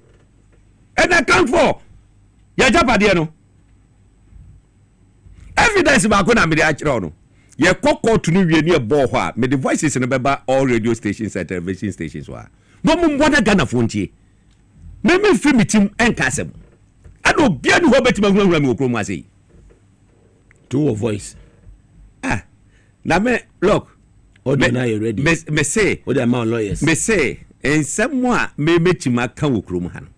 and account for Agyapa no evidence ba ko na me dey akire no ye kokko to no wie ne bo ho a me the voices no beba all radio stations and television stations wa no mo mboda Ghana fontie me fi mitim enkasem and obia ni ho betima hura me okro mu ase to voice na me look order na you ready me say order my lawyers me say en samo a me metima kan okrom ha no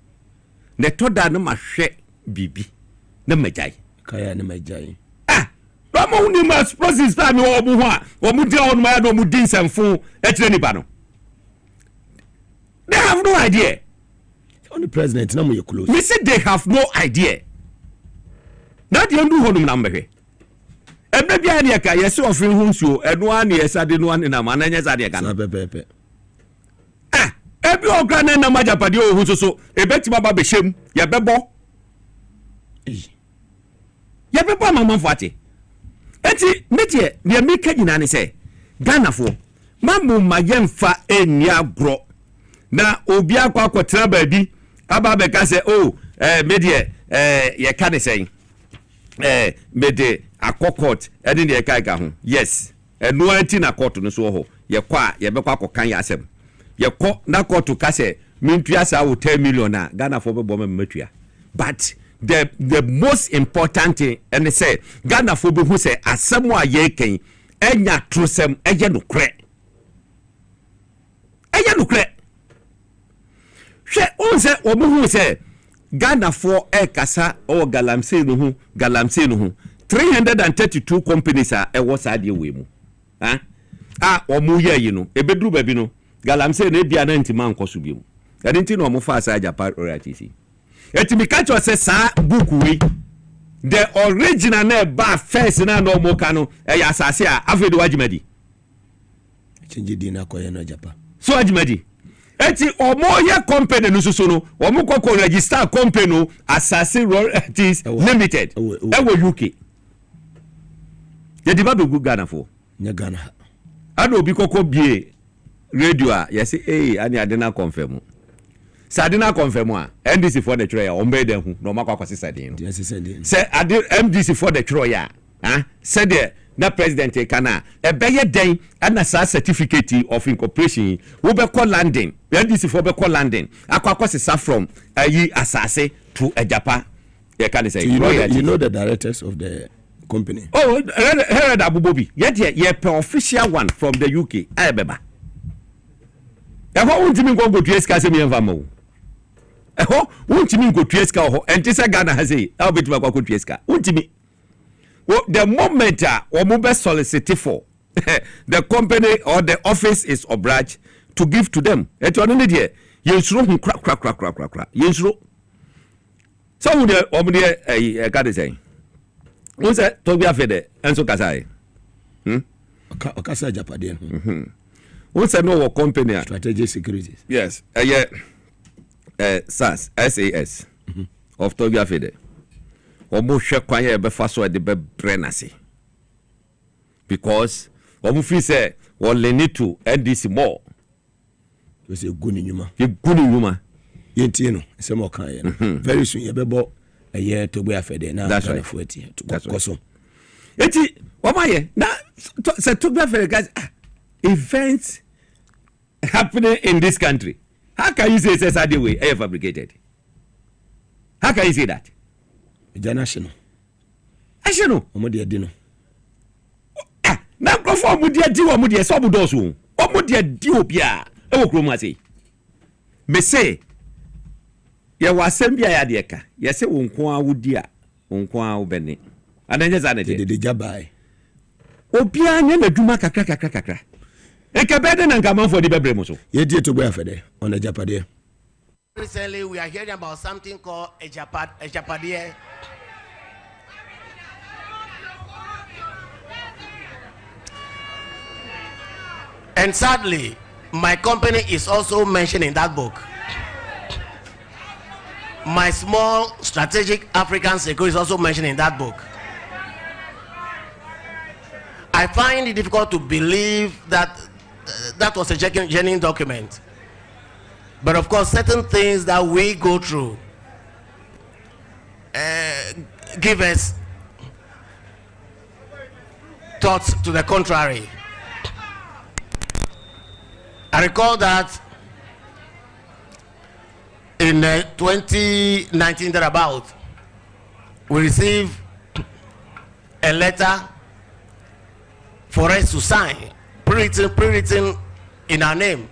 ne toda no ma hwe bibi na majai kaya na majai Bama uni mas process time obu ho a omu dia on ma no mu din semfo etire nipa no they have no idea on the president na mo ye close me say they have no idea na de ndu honum na mbehwe ebe bia ne ka yesi ofin hu nsuo enu an yesade no an na ma na nya sade ka no pepe ebi ogra na na Agyapa de ohu so ebetima ba behjem ye bebo amamfo ate enti metie ne meka nyina ne se Ghana fo mamu mayemfa eni agro na obi akwakotra baabi aba be ka se medie ye ka ne sen mede akokot edi ne ka ho yes enu anti na court no so ho ye kwa ye be kwa kokan ya asem ye ko na court ka se mintua sa wo 10 million na Ghana fo be bo matua but the most important thing and say Ghana for be who say asem a ye ken enya trosem eye no kre hwe on say obo who say Ghana for kasa o galamsey no hu 332 companies are e was ade we mu omo ye yi no ebeduru ba bi no galamsey na bia na ntima nkoso bi mu ade nti no omo fa asa Agyapa royalty etimi catch us say book we the original na ba first na no mo ka no e ya asase a afedo wajimadi change di na koye no Agyapa so wajimadi eti omo ye company no so no omo kokko register company no asase royalties limited ewo UK Ye di ba be gu Ghana for. Nya Ghana. Ado obi kokko bie radio a ye say ani ade na confirm. Sa ade na confirm a NDC for the tro ya ombe den hu no makwa kwase sadin. Say ade MDC for the tro ya. Say the na president kana e beye den na sa certificate of incorporation wo be call landing. NDC for be call landing. Akwa sesa from ayi asase to Agyapa. You know the directors of the company. Oh, Herod Abubobi. Yet official one from the UK. I beba. E ho untimi go to eska se mi enfa mo. E ho untimi go to eska ho enti se Ghana ha sei. E obetima kwa to eska. Untimi. The moment we be solicit for the company or the office is obliged to give to them. Et ono ne de yensuro hu kra. Yensuro. So we dey ka dey say. Who say to be afede enso kasai? Okasa Agyapa dey. Who say no company strategic securities? Yes. SAS of to be afede. Omo hwe kwan ye be fa so de be brenase. Because omo fi say we need to NDC more. You say guni nyuma. You guni nyuma. Yenti no se mo kan ye. Very soon ye be bo eye to be afede na Ghana for eti to koso. Eti o ma ye na se to be afede guys events happening in this country. How can you say it's a way air fabricated? How can you say that? International. National. Omodi adi no. Na go for omodi adi wo omodi so obodo so. Omodi adi obia e wo krom ase. Me say ye wasem bia ya de ka. Ye say wo nko a wodi a, wo nko a wo bene. Ananye za ne de jabai. Obia anya na dwuma kakra. Ekebede na nkaman for the bebrem so. Ye die to boy afede on Agyapa there. Recently we are hearing about something called Agyapa. And sadly, my company is also mentioned in that book. My small strategic African security is also mentioned in that book. I find it difficult to believe that that was a genuine document. But of course, certain things that we go through give us thoughts to the contrary. I recall that in 2019 thereabout, we received a letter for us to sign, pre-written in our name,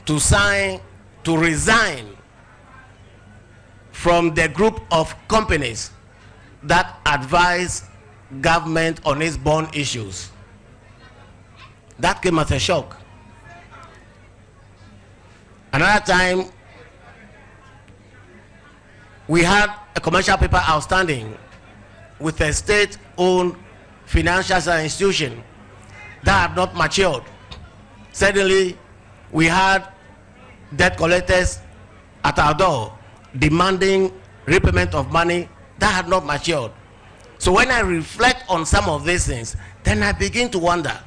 to sign to resign from the group of companies that advise government on its bond issues. That came as a shock. Another time, we had a commercial paper outstanding with a state-owned financial institution that had not matured. Suddenly, we had debt collectors at our door demanding repayment of money that had not matured. So when I reflect on some of these things, then I begin to wonder.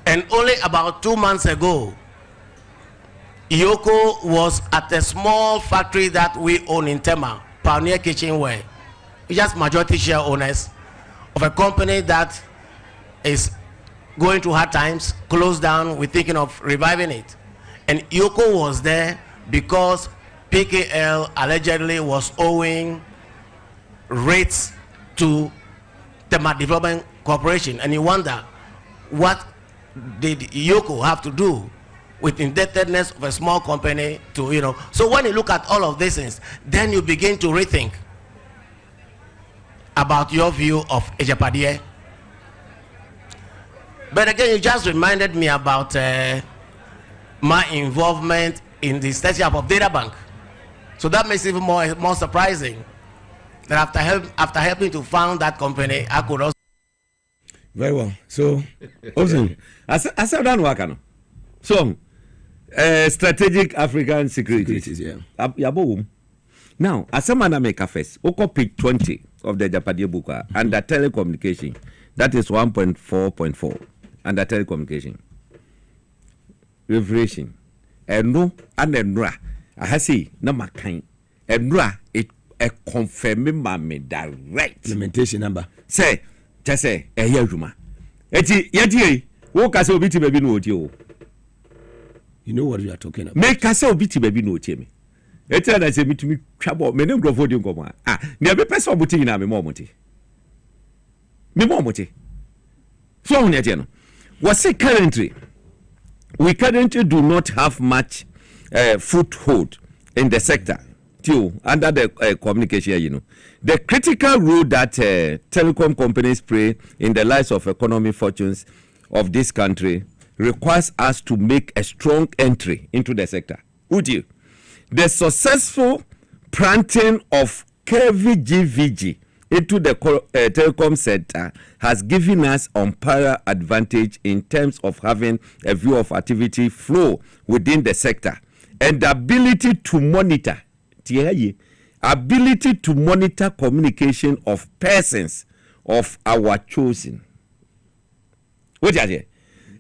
And only about 2 months ago, Yoko was at a small factory that we own in Tema, Pioneer Kitchenware. We're just majority share owners of a company that is going through hard times, closed down. We're thinking of reviving it. And Yoko was there because PKL allegedly was owing rates to Tema Development Corporation. And you wonder, what did Yoko have to do with indebtedness of a small company to, you know? So when you look at all of these things, then you begin to rethink about your view of Agyapa. But again, you just reminded me about my involvement in the startup of Data Bank. So that makes it even more surprising that after helping to found that company, I could also. Very well. So, Ozen, I said that work. So, strategic African securities. Yeah. Now, as a man make a face, Oko page 20 of the Agyapa book under telecommunication. That is 1.4.4 under telecommunication. Revelation. And no, and no, I have say no makan. And no, it a confirming mammy direct implementation number. Say, just say, a year juma. Eti, yeti, walk us over to baby no you. You know what we are talking about. Make us so bitty baby no me. It's I say me to me trouble, me no grow for you go. Ah, near be person booting in me more money. Me more money. So on your was it currently? We currently do not have much foothold in the sector. Too, under the communication, you know, the critical role that telecom companies play in the lives of economic fortunes of this country requires us to make a strong entry into the sector. Would you? The successful planting of KVGVG into the telecom sector has given us unparalleled advantage in terms of having a view of activity flow within the sector and the ability to monitor communication of persons of our chosen. What is it?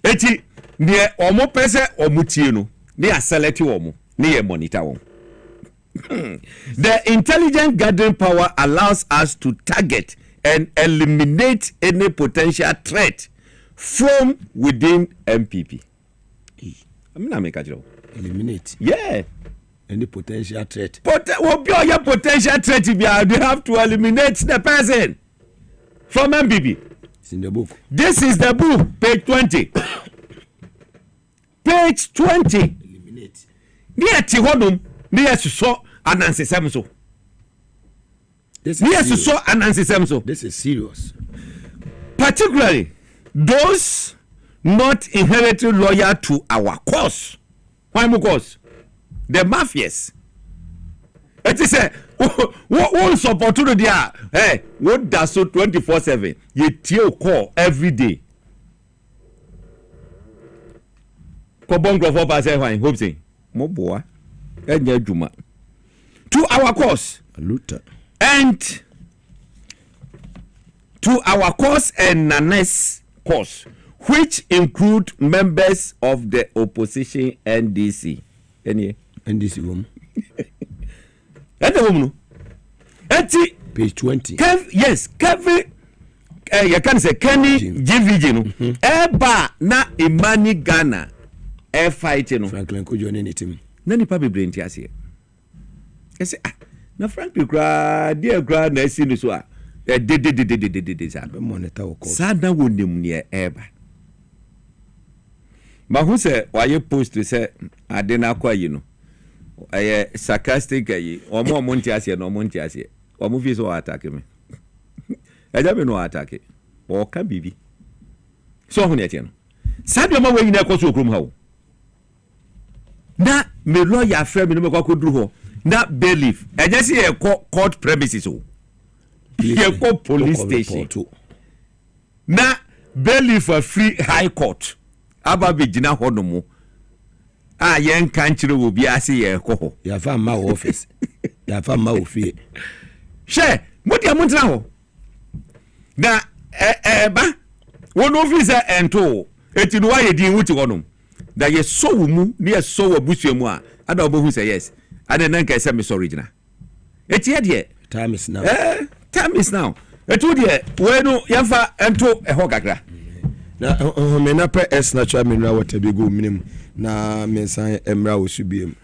Eti ne omo pese omutie no ne select omo ne monitor omo. The intelligent gathering power allows us to target and eliminate any potential threat from within MPP. I mean, I make a joke. Eliminate. Yeah. Any potential threat. What be your potential threat? You have to eliminate the person from MPP. It's in the book. This is the book, page 20. Page 20. Eliminate. Near Tihonum, near to so Anansi Samso. Near to so Anansi Samso. This is serious. Particularly those not inherently loyal to our cause. Why more cause? The mafias. It is a what support to the hey, what does so 24/7? You tell call every day. Kobongo for pass wine, hope say. Mo boa. Enya juma. To our cause. Luta. And to our cause and Nanes cause, which include members of the opposition NDC. Any NDC woman. And the woman. Page 20. Yes, Kevin. You can say Kenny GVG no. Eba na Imani Ghana. Fighting no. Franklin could join any team. Nani pa be brain ti ase. I say na Franklin cry, dear grand na see no so a. De sa. Be monitor o course. Sa na wonim ne eba. But who say why you post to say adena kwa yi no. Sarcastic ayi. Omo monti ase no monti ase. Omo fi so attack me. Agyapa no attack. O ka bibi. So ho ne tie no. Sabi ma we nyina koso okrum ha wo. Na me lawyer frame me no me kwakoduru ho. Na bailiff. Eje se e court premises o. Ye ko police station. Na bailiff for free high court. Aba be gina ho no mo. Ah yen kan kire wo bi ase ye ko ho. Ya fa ma office. Ya fa ma ofie. She, mo dia mo ntena ho. Na ba won office ento eti no wa ye din wuti honom. Da ye so mu na ye so wabusu mu a ada obohu say yes. Ada nan kai say me so original. Eti ye de time is now. Time is now. Etu de we no yemfa ento ho kakra. Na me na pe natural mineral water be go minimum na me san emra wo subiem.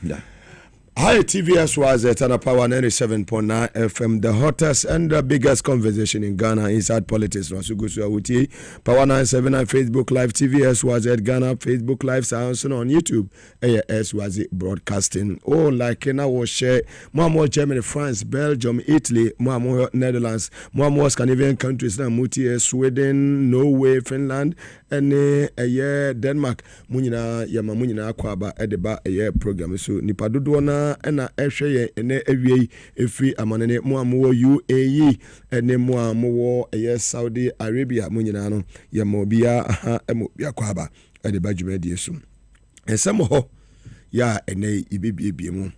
Hi, TVS was at Power 97.9 FM, the hottest and the biggest conversation in Ghana inside politics. Power 979 Facebook Live, TVS was at Ghana, Facebook Live, sounds on YouTube. AS was it broadcasting. Oh, like in our share, more Germany, France, Belgium, Italy, more Netherlands, more Scandinavian countries, now Muti, Sweden, Norway, Finland, and Denmark. Munina, Yamamunina, Kwaba, Edeba, a program. So, Nipaduana. Ena ehwe ene awie efi amanene mo amwo UAE ene mo amwo Saudi Arabia mo nyina no ye mo bia emo bia kwaba ede badwuma die so ensem ho ya ene ibibie mu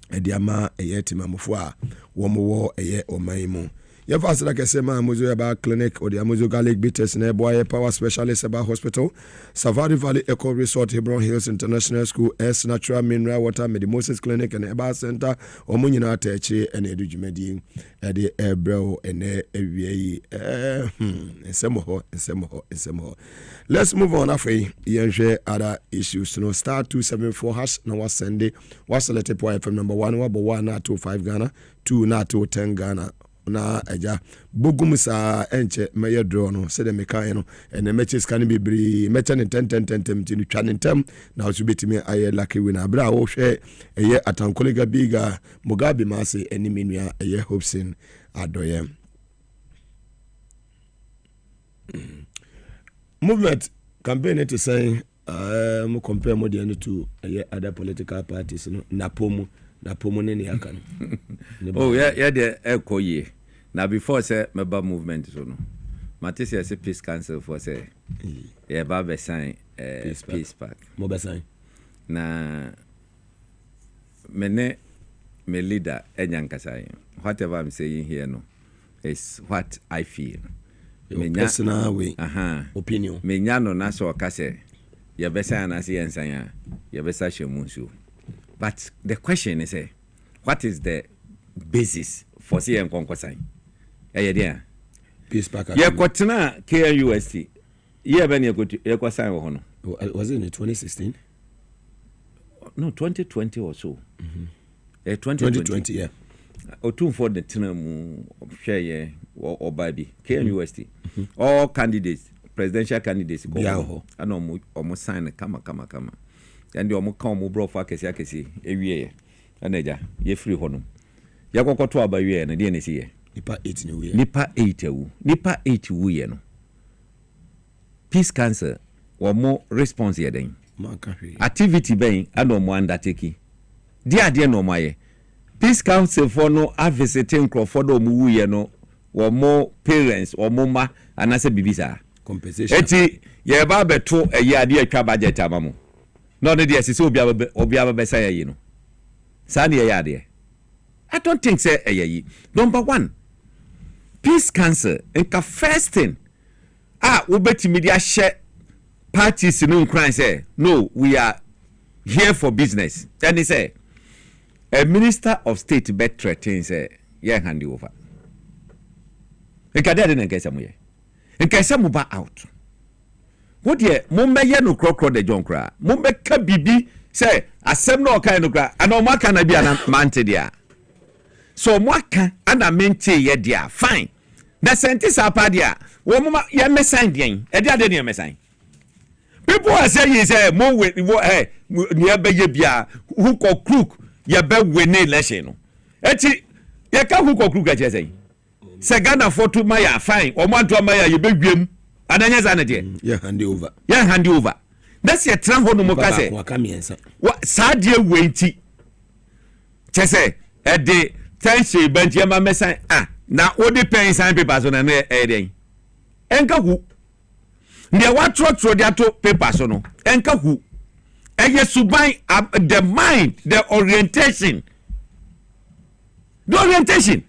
ede ama timamofo a wo mo wo oman mu Your first like I say, Muzo about clinic or the Amuzo Garlic Bitters and Boy Power Specialist about Hospital, Safari Valley Eco Resort, Hebron Hills International School, S Natural Mineral Water, Medimosis Clinic and Eba Center, Omunina Techi and Edujimedi, Eddie Ebro and Evi, and some more. Let's move on. After you other issues, no star 274 hash. No was Sunday. Was selected for FM number 1 na 25 Ghana, 2 na 10 Ghana. Na eja bogum sa enche meye draw no se de meka no ene matches kan be bri mecha ne 10 ti twa ne tem na so betimi aye lucky winner bra wo hwe eye atankolega biga Mugabe Maase enimia eye Hobson adoye movement campaign to say mo compare mo de to other political parties no napomu ne ne aka no oh yeah the ekoye na before say member movement so no matisi say peace council for say yeah ba sign peace park mo be sign na me leader enyankasa whatever I'm saying here no is what I feel. Your personal way, opinion. Me nyano na so kase ye besa na se ensanya ye besa shemunsu. But the question is what is the basis for say enkonkosan? Eh there. Peace park. Ye kwotena KNUST. Ye be na ye kwasan wo no. Was it in 2016? No, 2020 or so. 2020, yeah. Otun for the tenamu share or baby KNUST. All candidates, presidential candidates go and almost sign kama. And the almost come bro for kesi ewie aneja ye free honum. Ya kokoto aba wie na de ne sie. Nipa 8 ni we. Nipa 8 we no. Peace cancer or more response ye den. Activity ben and no more undertake. Dia no maye. Peace council for no visiting Crawford or Muye no or more parents or mama and I said bibisa compensation. Eti ye ba beto a year dear twa budget amamu. No the dear so obiaba besaya you know. Sani ya de. I don't think say a ye. Number 1. Peace council enka first thing. Ubeti media share parties no crime say no we are here for business. And he say a minister of state bet threatens yeah hand you over. Nkade de nkesa moye. Nkesa mo ba out. What ye mo meye no krokro de jonkra. Mo be ka bibi say asem no kan no kra. Ana mo aka na bia na mante dia. So mo aka ana mente ye dia fine. Na sentence apa dia. Wo mo ye mesan den. E dia de ne mesan. People are saying say mo we ne be ye bia who ko crook ya be win election no eti ya ka hu kokru ga chese se Ghana for to my fine o mo anto my ya be gwem ananya za na de ya hand over that's your tran ho no mo ka se wa sa de wenti chese e de tension bent ya ma mesan na o de pen sign papers so na na e den enka hu ne wa trotro de ato papers so no enka hu the mind, the orientation. The orientation.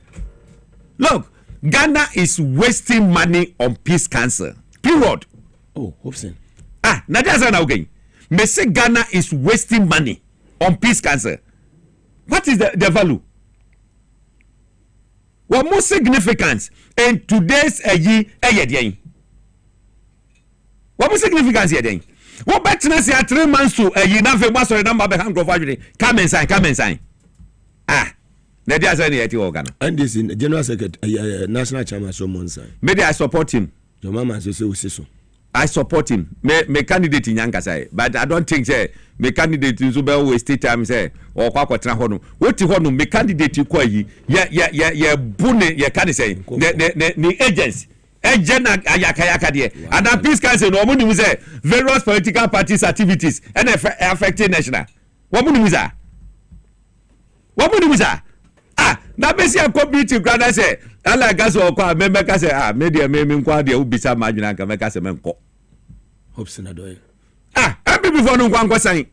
Look, Ghana is wasting money on peace council. Period. Oh, Hobson. Now that's an okay. Me say Ghana is wasting money on peace council. What is the value? What more significance in today's what more significance here? What better than say 3 months to you never must remember the hand of come and sign. The day I say organ. And this in General Secretary, National Chairman, someone sign. Maybe I support him. Your mama says so. I support him. Me candidate in Yankasai, but I don't think say me candidate in Zubel waste time say or Kwakwa Hono. What you want me candidate you call ye bune ye can say the agents. Agent Agyapa there. And that peace council no money was various political parties activities and affecting national. What money was that? Na besi akobiti grada say ala gas o kwa member ka say media me nkwa de ubisa madwina ka me ka say menko hopes na doy every before no nkwa san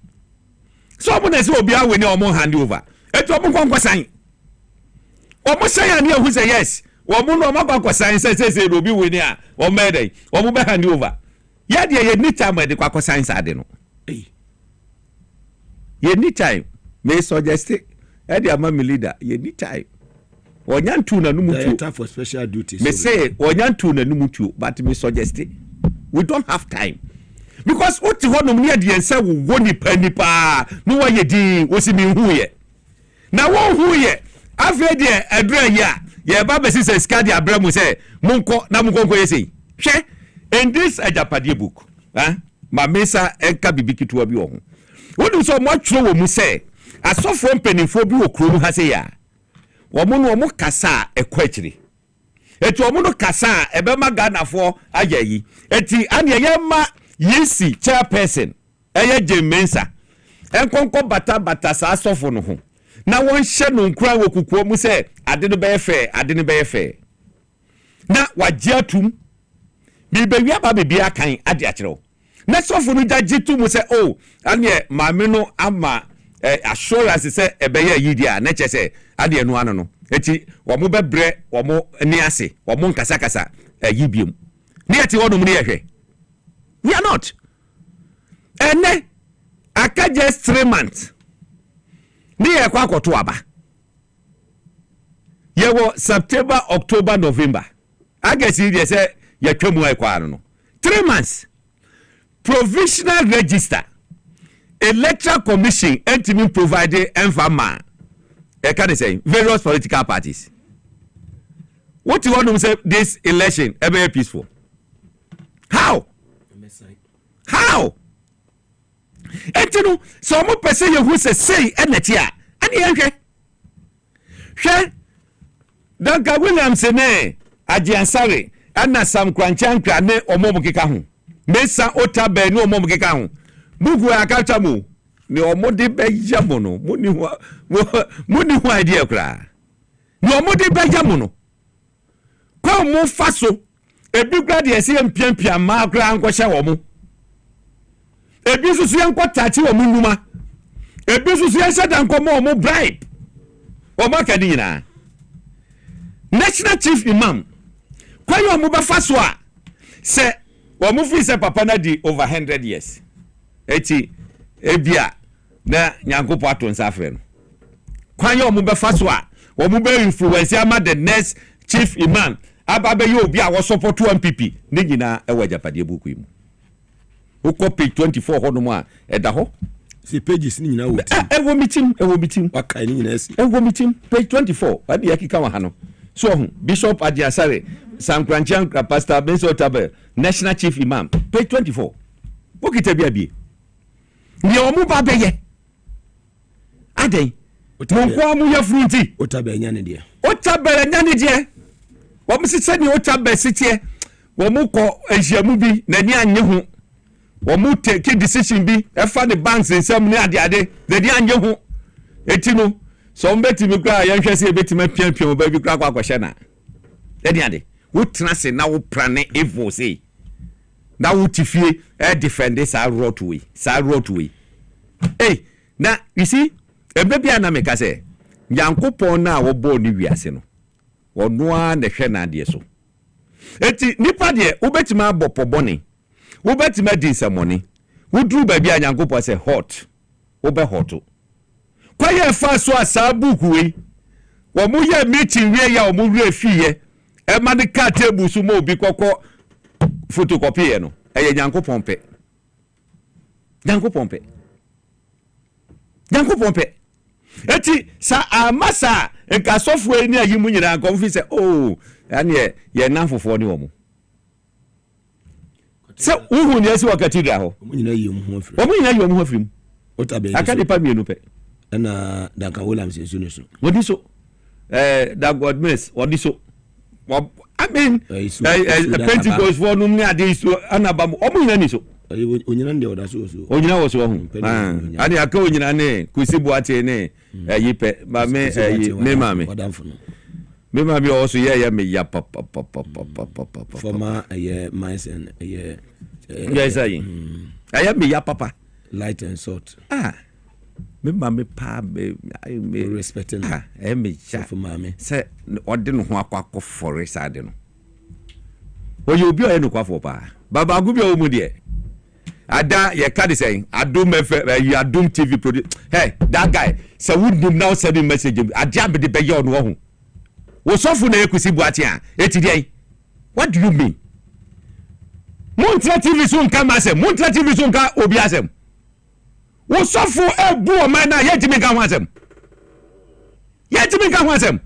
so mo na say obi awe ni omo hand over eto omo nkwa san omo say ani ehu say yes womu no mabakwa science say no bi wini a wo mede wo be hand over ya de ye ni time de kwa science ade no ye ni time me suggest e de ama me leader ye ni time onyantu na numutu time for special duties me say onyantu na numutu but me suggest we don't have time because what you want me de ense wo nipa no wa ye din wo si mi hu ye na wo hu ye afi de adura ya ye ba be say skadi abramu say monko na monko ye say hwe in this Agyapa book ma mesa enka bibikitu abi wo ho wonu so mo atwero wo mu say asofo mpanimfo bi wo kuro ha say ya wo mo no mo kasa ekwachiri eti wo mo no kasa ebe ma ganafo ayayi eti ane ye ma yesi chairperson eye jemensa enkonko bata sa asofo no ho na won hye no nkura wo kukuo mu say ade no be fe na wagye atum bibewia ba bibia kan ade akyerew na sofo no jagye tu mu say oh ane maame no ama assurance say ebeye yidia na che say ade no ano no eti wo mo bebre wo mo ni ase wo mo nkasa yibiem ne eti wo no mu ne yehwe we are not ene aka just 3 months ni ye kwa akoto aba ye wo September October November agasi dey say ye twemu ekwa no 3 months provisional register electoral commission entity provided enfama can they say various political parties what you want to say this election be peaceful how entino so mo pese ye hu say eneti a ane ye hwe Danka Williams ne Agyapa ana Sam Kranchankra ne omo keka ho Mesa Otabe ne omo keka ho bugu akata mu ne omo de bejamo no muni ho idea kra ne omo de bejamo no kwa mo faso ebi grade ese mpiampia ma kra nko hye wo mo ebi susu yankota chi wo mo numa ebi susu yanshada nko mo bribe o ma kadi nyina National Chief Imam kwa yo mo ba faso a se wo mo fi se papa na di over 100 years eti ebia na nyankopo aton safe no kwa yo mo ba faso a wo mo ba influence ama the next Chief Imam aba be yo obi a wo support MPP ne nyina e wa Agyapa buku yi mu uko page 24 ho no mo a eda ho si pages ni nyina wo ewo meeting wakai ni nyina si ewo meeting page 24 ade yakika wa ha no so Bishop Agyapa Sam Kranchankra Pastor Benson Otabe National Chief Imam page 24 okita bia bie ni omu ba beye adai monko mu ya frunti Otabe nya ne de wo msi se ni Otabe sitie wo mu ko ehyiamu bi na ni anye ho wo mu take decision bi e fa the banks nsam ni ade na ni anye ho etino so mbeti mi kra ya hwese ebeti ma pian ba bi kra kwa kwahye na ade wo trase na wo prane evil say na wo tifie e defend sa rotway na you see ebebi ana me ka say Nyankopon na wo bo ni wiase no ono a na hwe na ade so eti nipa de wo betima abopo bone wo betima di samoni wo duru ba bia Nyankopon say hot wo be hot kwa ye fa so asabuku we wo mu ye meeting we ya wo mu we fiye e ma de ka table so mo obi kokko photocopy ye no eye Nyankopon pe eti sa amasa enka software ni ayi mu nyina konfi se oh ane ye nanfofo ni wo mu se uhu ni esi wakati da ho mu nyina yi mu ho afrim Otabe akade pa mienu pe na Danka Williams so wodi Dagwood Mills wodi so I mean Pentecost for no ni ade so anabam omo nyina ni so onyina nde oda so onyina wo so ho ade aka onyina ne kusibu ate ne yipe ba me me mame me mame o so ye me ya papa former Maase yes ayi aya me ya papa light and salt me mama pa me respecting me cha for mama say ode no ho akwa forest ade no oye obi o no kwa for pa baba gubi o mu de ada ye ka de say adum you adum TV produce hey that guy say would him now send message Agyapa de be ye on wo ho wo sofu na ekusi buate a etidi what do you mean Montra TV so nka masem Montra TV so nka obi asem wo sofu ebu o man na ye timi nka ho asem ye timi nka ho asem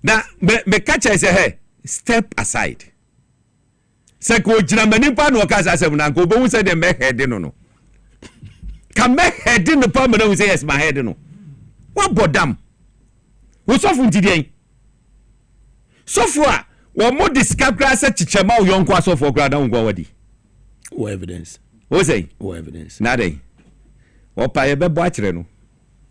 na me catch say hey step aside se ko jina manipa no ka asem na ko bo say dem me head no ka me head no pa me no say yes my head no what bodam wo sofu ntidi sofu a wo mo discover asa chichema o yonko asofo kra da ngwa wadi o evidence o say o evidence na dey o pa ye bebo akire no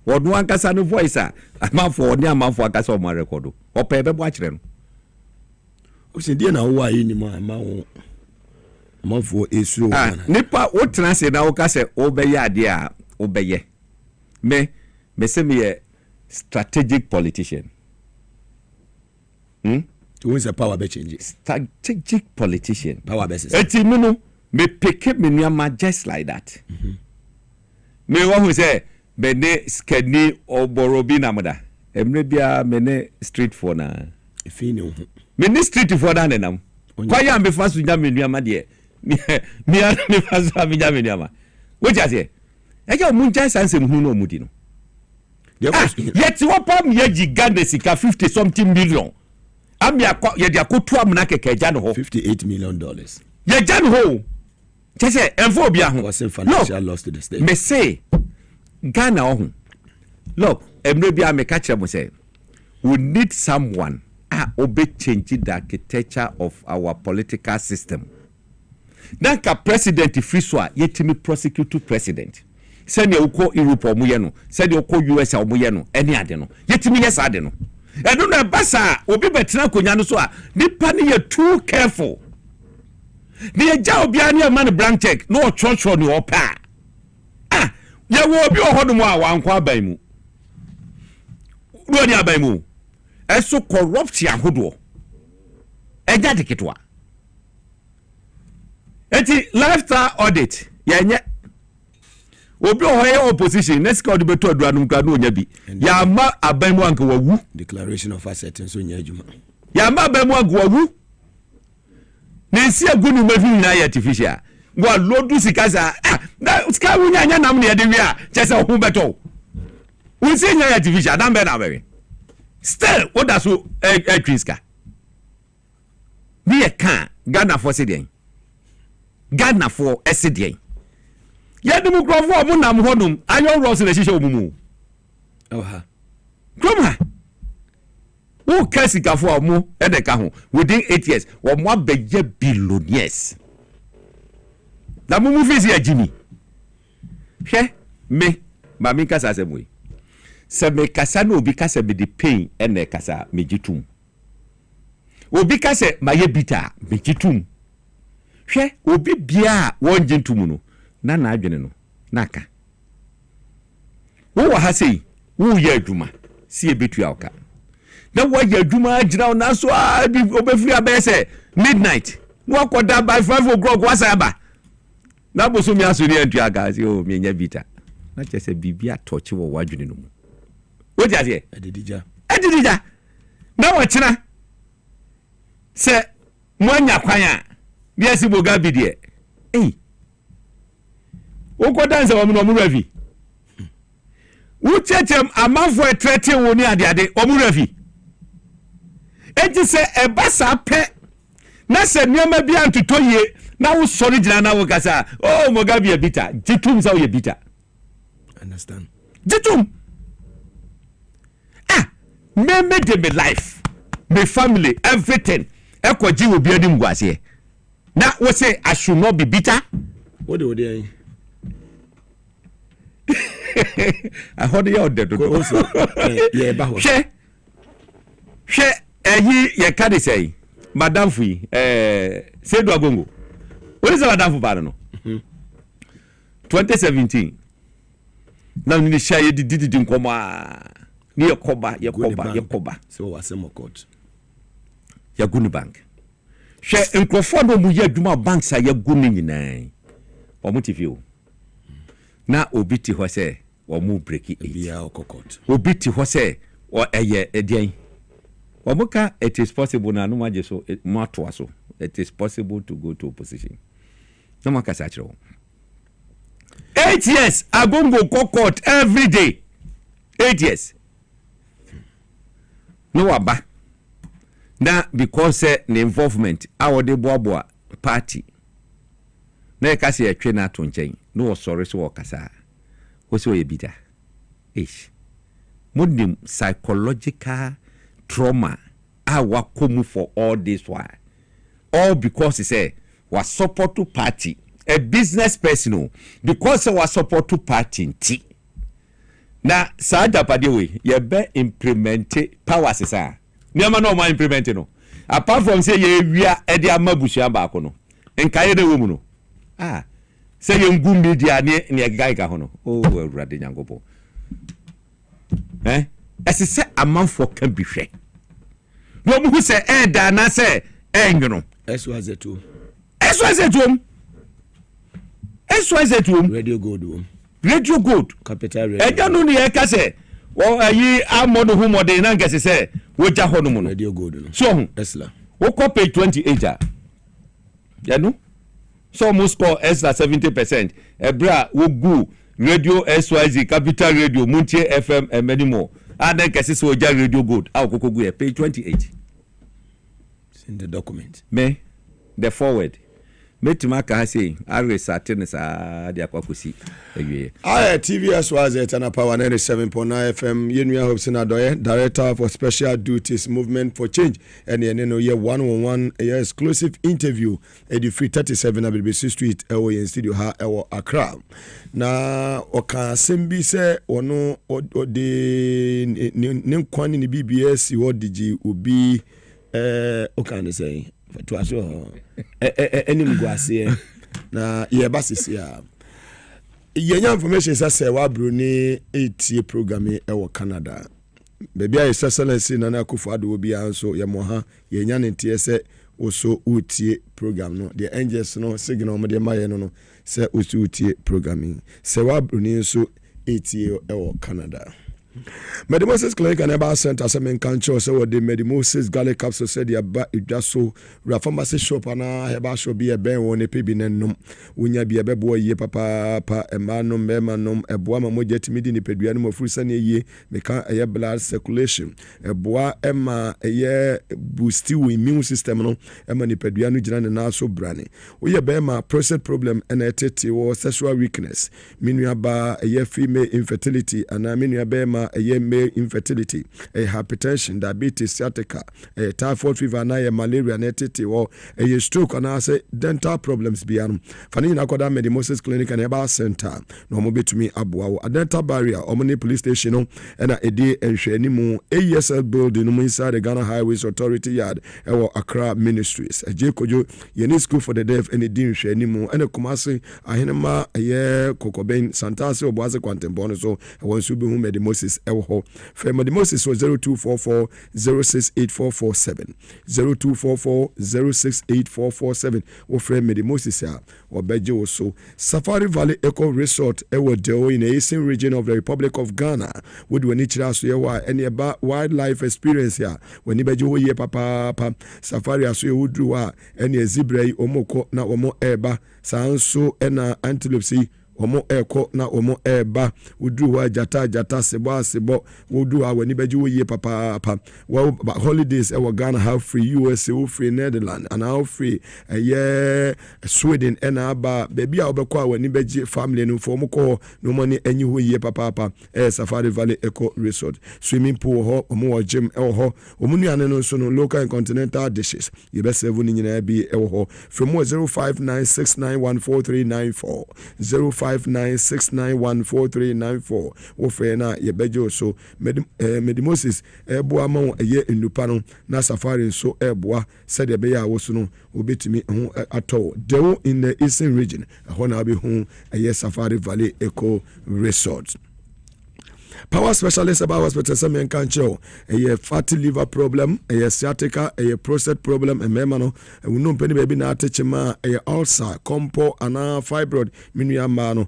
wo do ankasa no voice a amafo oni amafo akasa o ma record o pa ye bebo akire no o se die na wo ayi ni ma wo amafo esuro na nipa o tena se na o ka se o be ye ade a o be ye me se me strategic politician to win the power be change strategic politician power be system eti minu me pick me nuama just like that me wo hu say be ne skani oborobi namoda emre bia me ne street for na efi ni ho me ne street for da nenam kwa ya me fasu nya me nuama de me fasu am nya me nuama wo jase eja mu nja sansem hu no mudi no yet what pam ye gigande sika 50 something million am ya ye dia kotu amna keke ja no ho $58 million ye ja no ho chese enfo bia ho was financial loss to the state me say Ghana ho look emre bia me ka kire mo say we need someone obe change the architecture of our political system danka president free so yetimi prosecute president send you ko Europe omo ye no send you ko US omo ye no eni ade no yetimi yes ade no eno na basa obi betena konya no so a nipa ne ye too careful ne ye ja obi ani man blank check no church ni opa ye wo obi ohodum a wankwa aban mu ni aban mu eso corruption ahodo eja tiketwa eti lifestyle audit yenye obi ohoye opposition next call beto aduanum ka no nya bi ya ma aban mu anka wawu declaration of asset so nya adwuma ya ma aban mu anka wawu ne si agunu mafi na ya artificial go lodu sikaza na ska wunya nya nam ne ya de wi a chese ho beto we say nya artificial dan be na be still what does so twinska bi e kan Ghana for sedien Ghana for esedien ya dum krofo omo nam honum ayo ross na shisha omumu oha kroma wo kasika fo omo edeka ho within 8 years wo mo abeye billionaires na mumu fisi ajimi hwe me ba mi kasa semwe se me kasa na obi kasa be the pain ene kasa mejitum obi kasa maye bita mejitum hwe obi bia wonjintum no na adwene no naka wo wa ha sei wo ye adwuma si ebetu awka na wo ye adwuma agira na so obefiri abese midnight wo akoda by 5 o'clock wasaba na boso mi aso ni antu aga si o mi nya bita na chese bibia tochi wo wadwene no mu wo jase edidija na wo kina se mo anya kwan a bia si Mugabe de Oko dance wa mu rafi. Uchechem amanfo etrete wo ni ade omu rafi. Eji se ebasa pe na se nioma bia ntuto ye na wo sori gina na wo kasa oh Mugabe ye bita jitum za wo ye bita. Understand. Jitum. Me de me life, me family, everything. Ekoji wo bia di ngwase. Na wo say I should not be bitter. What do they? I heard you out there. Yeah, ba ho. She ye ka dey say madam fui say do agongo. What is madam fu ba no? 2017 na ni share didi nkoma ni yakoba so wasemo court ya guni bank hwe nkrofo no mu ya adwuma banks a ya guni nyinaa omutifio na obiti ho se omu breaki bia okokot obiti ho se o eye edian omuka it is possible na no maje so mato so it is possible to go to opposition no makasa chiro 8 years agongo court every day 8 years no waba na because the involvement our de boaboa party na kasi etwe na to nchen no sorry so okasa wo se o bida modim psychological trauma our come for all this while all because he say was support to party a business person because was support to party nti na sa Agyapa de we ye be implement powers sa niama no ma implement no apart from say ye wia e de amabusu abako no enkaye de wo mu no say ye ngu media ne guy ka ho no awurade nyangopo ese amanfo ka bi hwe no mu se da na se enwono SYZ2 Radio Gold Capital Radio eja no ne ka se wo ayi amodo hu mode na ngese se wo ja ho no mu no Radio Gold no so Esla wo ko page 28 ya no so almost score extra 70% ebra wo gu Radio SYZ Capital Radio Muntie FM and many more and then kese se wo ja Radio Gold akoko gu page 28 in the document me the forward metima ka say aresate sa dia kwakosi ewie TVS was at an power 97.9 FM Yenua Hobson Adoye director for special duties movement for change and no year 111 exclusive interview at the 337 BBC Street in studio ha Accra na oka sembi se ono de nkwani ni BBS wodigi obi oka say to aso enim guase na ye basisi a yenya information say wa bro ni 8 program e wo Canada baby a excellency na akufo ado obi anso ye mo ha yenya ntie se oso utie program no the angels no signal mo de maye no se oso utie programming se wa bro ni nso 8 e wo Canada. Medimosis Clinic and Eba Center Semen Kancho so what the Medimosis Galley Capsule said ya ba idwaso pharmacy shop na heba shop be ben won epebi nennom wonya bia bebo ye papa pa ema no mema nom eboa mamoja timidi ni pedua no mafurisa ne ye meka eye blood circulation eboa ema eye boost immune system no ema ni pedua no gina ne na so brane woye be ma prostate problem and etete or sexual weakness minua ba eye female infertility ana minua be ma a male infertility, a hypertension, diabetes, sciatica, a typhoid fever, na a malaria, netity, or a stroke, and I say dental problems beyond. Fanny Nakoda Medimosis Clinic and Eba Center, no more to me Abuao, a dental barrier, Omni Police Station, and a day and Shenimu, ASL building inside the Ghana Highways Authority Yard, or Accra Ministries, a Jacojo, Yeni School for the Deaf, and a Dean Shenimu, and a Kumasi, a Hinema, a year, Cocobain, Santasi, or Boise Quantum Bonoso, and once you be whom Medimosis. Medimosis was 0244 068447 0244 068447 or friend Medimosis or Bejo so Safari Valley Eco Resort Ewo Deo in the eastern region of the Republic of Ghana would when each last year any about wildlife experience here when you bejo ye papa Safari as you would do any zebra omoko na omo eba sanso ena antelope omo eko na omo eba udu wa jata sebo udu wa ni beji wo ye papa well holidays e wa Ghana how free USA wo free Netherlands and how free Sweden and aba baby a obekwa wa ni beji family no for mko no money enyi ho ye papa Safari Valley Eco Resort swimming pool ho omo gym ho omo nuane no so no local and continental dishes ye be serve ni nyina bi ho from 0596914394 0259691434 wo frɛ na yɛbɛgye so medimosis ɛboa ma wo ɛyɛ nnupa no na safari nso ɛboa sɛdeɛ ɛbɛyɛ a wo so no wobɛtumi ho atɔ dewo in the eastern region ɛhɔ na wobɛhu ɛyɛ Safari Valley Eco Resort. Power specialist about hospital semen cancer, a fatty liver problem, a sciatica, a prostate problem, a memano, a no penny baby na techema, a ulcer, compo, and fibroid, miniamano,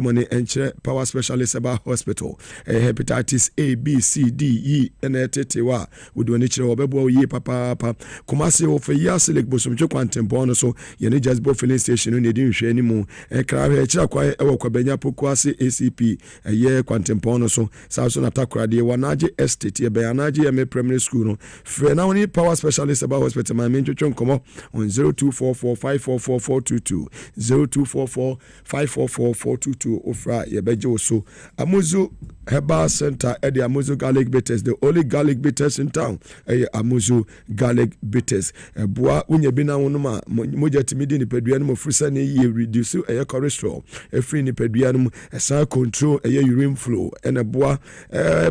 money and power specialist about hospital, a hepatitis A, B, C, D, E, and a tetewa, would do a nature of a ye papa, Kumasi of a yasilik busum quantum bonus, so you need just both filling station, you didn't share anymore, a crab, a chakwa, a wakabenya pukwasi ACP, a year quantum bonus, so South Atakra, the Wanaji Estate, a Bayanaji, and primary school. No, for now, only power specialist about hospital. My main chon come on 0244544422, 0244544422. Ofra Yabejo so Amuzu Herbal Center at the Amuzu Garlic Bitters, the only garlic bitters in town. Amuzu Garlic Bitters. Bois Unya Bina Unuma, Moja Timidi, Peduanum of Frisani, reduce a cholesterol, a free Nipeduanum, a sound control, a urine flow, and a bois.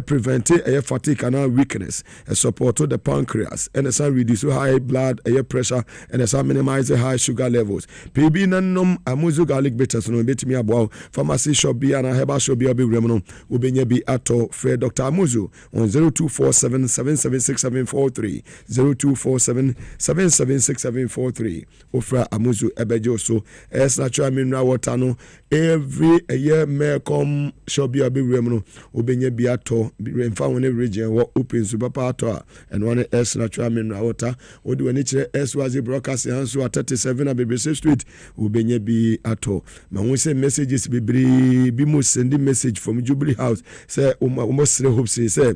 Prevent fatigue and weakness, support the pancreas, and reduce high blood pressure, and minimize high sugar levels. PB nanum Amuzu Garlic Bitters no bit me about pharmacy shop be and a herbal shop be remono ubenya be ato fair Dr. Amuzu on 0247776743 0247776743 ofra Amuzu ebejo so es natural mineral water no every year may come shop be remono ubenya be ato remfa one region wo open super pato and one s natural mineral water odu ani kire SYZ broadcast hanso at 37 BBC Street ubenya bi ato ma won say messages bibiri bi mo send message from Jubilee House say almost hope say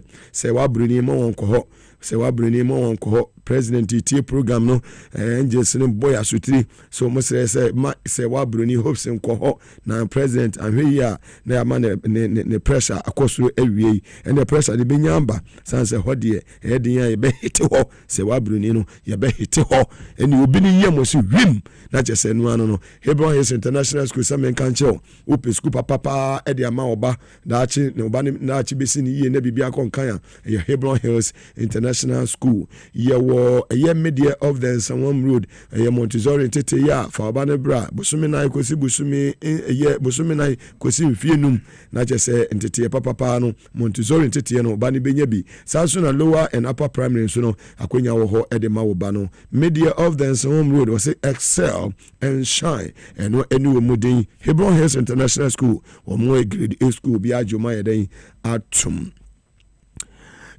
wa bruni ma won ko ho say wa bruni ma won ko ho president tie program no angels no boy asutri so mo say wa bruni hopes nko ho na president ahwe ya na ya man ne pressure akoso awie and the pressure de benyamba sanse ho de e de ya be hit ho say wa bruni no ya be hit ho eni obi ni yem so wim na je say no ano no Hebron Hills International School samen kanche open school papa e de ama oba da achi ne oba na achi besi ni ye na bibia konkan ya Hebron Hills International School ye wo a year media of the Sanwam Road, a year Montessori Tete ya for Banebra, Busumina Kosi Busumi, a year Busumina Kosi Fienum, not just say entity Papa Pano, Montessori Tetiano, Bani Benyabi, Sasuna lower and upper primary, so no, Aquina Ho Edema Bano, media of the Sanwam Road was excel and shine, and no any Mudin, Hebron Hills International School, or more grade A school, Biajo Maya Day, Atum.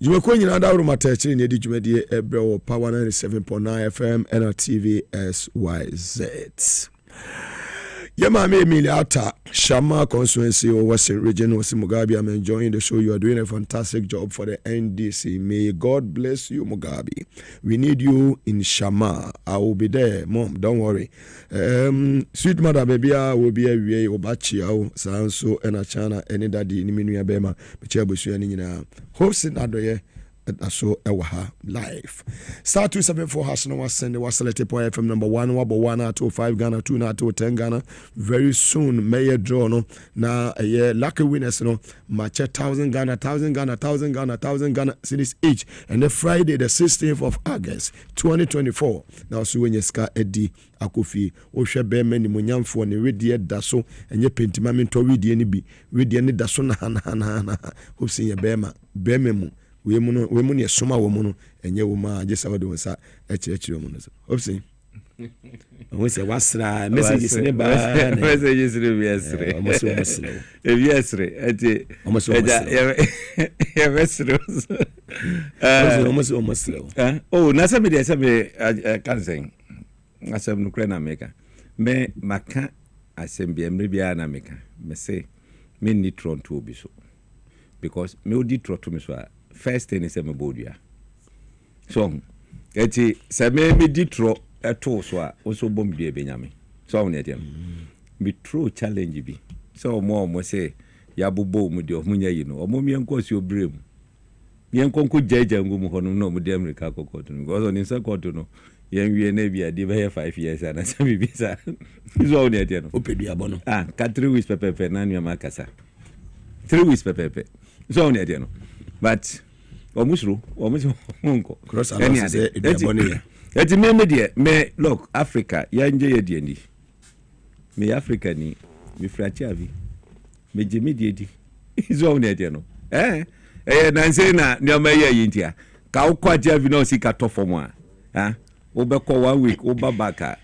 You were calling another room at in the Jumedi Ebro Power 97.9 FM and TV SYZ. Yama Miliata Shama constituency or Western region was Mugabe. I'm enjoying the show. You are doing a fantastic job for the NDC. May God bless you, Mugabe. We need you in Shama. I will be there, Mom. Don't worry. Sweet mother, baby, I will be a way obachi. Sanso and a chana any daddy in Minia Bema. Michabusu and in hosting Adoye. So ewaha live star 274 has no send the Wasalete Point FM number 1 1 to 5 Ghana 2 to 10 Ghana. Very soon mayor draw no na a year lucky winners no match 1,000 Ghana cities each, and the Friday the 16th of August 2024 now so when you ska Eddie Akofi ohwe be mani munyamfo ne wedie da so enye pentima mento wedie ni bi wedie ni da so na hosin ye bema mu we mu ne soma wo mu no enye wo ma je sawo de wonsa ekirechire mu no hopsi we say wasra messages ne ba messages ne biasre biasre ati ya vesro oh na sabe de sabe kansen asem no kra na meka me maka asem bi emre bia na meka me say me ni Toronto obi so because me odi Toronto me so first thing is me bodua so eti se me di tro eto so a so bom bia benyame so on etem me tro challenge bi so mo say ya bobo mu de omunya yi no omo mi enko si obrem mi enko nko jaja ngum ho no mo de America kokoto because on inside koto no yen wie na bia di be 5 years and say me bisa so on yet no opedua bono ka 3 weeks pepepe na nua makasa 3 weeks pepepe so on yet no but omusro munko cross along say edua bono ya eti me de me look Africa ya nje ye die ndi me Africa ni me frachiavi me jemi die di so on yet no na say na nua ye yintia ka ukwaje avi no sika to form a obekọ 1 week obabaka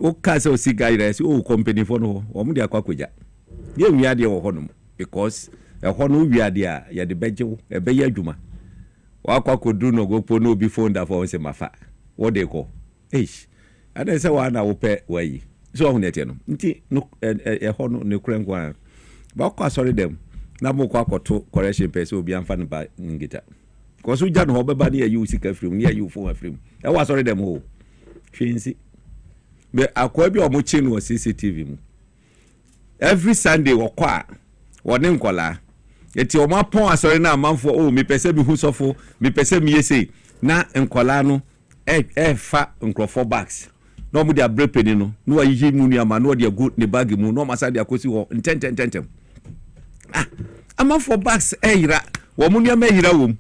o ka se o sika ire se o company for no o mu de akwakoja ye wi ade wo honom because e hono wi ade a ye de bejewo e be ya adwuma wa akwakodu no gopo no obi phone da for se mafa what they call ada se wa na wo pe wayi so ho nete no nti no e hono ne krenkwa ba kwa sorry dem na mo kwa akoto correction person obi amfa no ba ngita because we don't have anybody a you sika film near you for a film. I was already them whole. Fancy. But akwabi omo chain was CCTV mu. Every Sunday wakwa wone nkola. Eti omo pon asori na amanfo me pese bi hu sofo, me pese mi yese na nkola no fa nkrofo bags. No mu dia brepeni no. No ayi mu ni ama no dia go ne bag mu no masa dia kosi ho ntenten. Amanfo bags yira. Wo mu ni ama yira wo.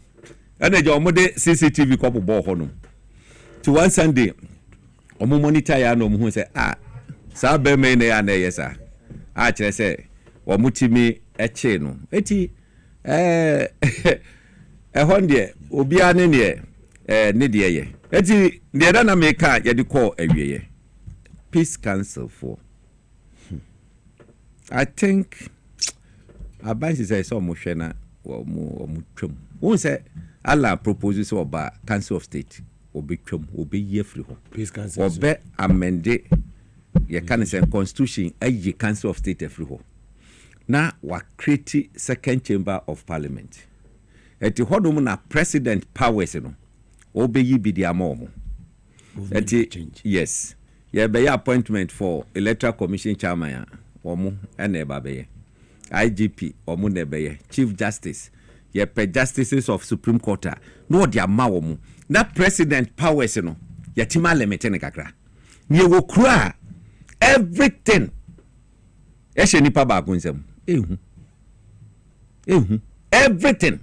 And the omode CCTV couple ball honum. To one Sunday, omo monitor ya no mu say sa be me na ya na yesa. Kire say omutimi eche no. Eti honde obi ane ne ne de ye. Eti de da na me ka ye de call awieye. Peace Council for. I think abansi say so mo hwe na omo twam. Won say Allah proposes oba Council of State obetwam obeyi afri ho Peace Council obe amende ye kan say constitution ayi Council of State afri ho na wa create second chamber of parliament eti hodom na president powers no obeyi bi dia mo eti yes ye be appointment for electoral commission chairman ya omo ene ba be IGP omo ne be chief justice ye pe justices of Supreme Court no dia mawo mu na president powers no ye tima limit ne kakra ne wo kura everything e she nipa ba kunsem everything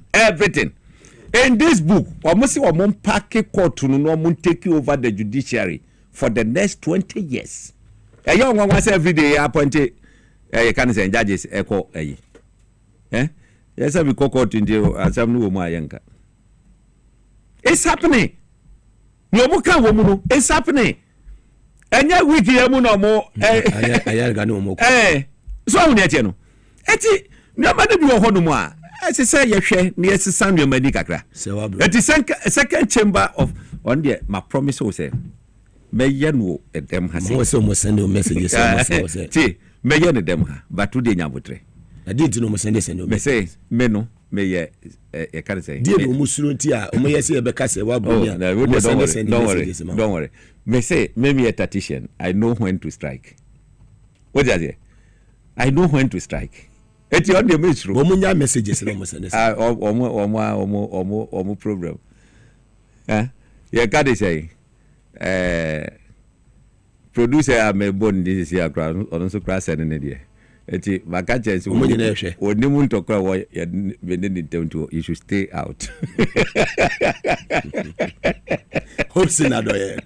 in this book almost one pack court no take over the judiciary for the next 20 years e young one was every day appointed can say judges echo yes, we cook out in the some new Mayanka. It's happening. No more it's happening. And yet we hear no more. So no. Eti no matter be honuma. As I say, share near Samuel Medicacra. It is second chamber of on the my promise will say. May you at them has almost send you messages. May you at them, but today Nabutre. I didn't know send me say me no me ye can say dear musulunti a o me say be ka say wa bonia don't worry me say me a tactician I know when to strike what does it I know when to strike et you on the metro o munya messages no mo send omo problem ye can say producer am born this year on so crash and ne eti makache onimu ntokwa wo ya benedict you should stay out hope senado you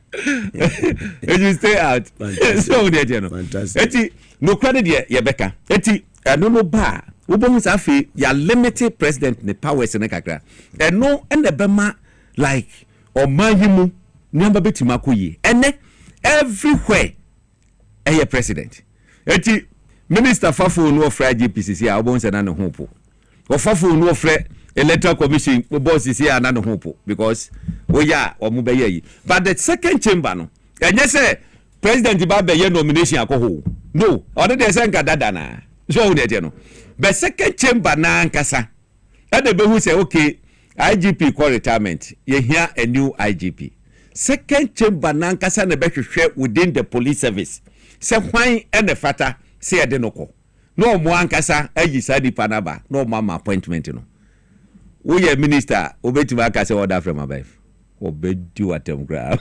should stay out so we dey no eti no credit there ye beka eti no ba wo safi ya limited president ne powers ne kakra no ene bema like omahimu nyamba betima koyi ene everywhere president eti Minister Fafo no ofra GPCC a obon se na ne hopo. O Fafo no ofra electoral commission boss CC a na ne hopo because oya omo be yi. But the second chamber no enye say president ba be ye nomination akoho. No, o de say nka dada na. So we dey no. But second chamber na nkasa. E de be hu say okay, IGP call retirement. Ye hear a new IGP. Second chamber na nkasa na be hwehwe within the police service. Say hwan e na fata say adenoko no mo ankasa ayi sadi panaba no mama appointment no we minister obetima aka say order from above obedi watem gra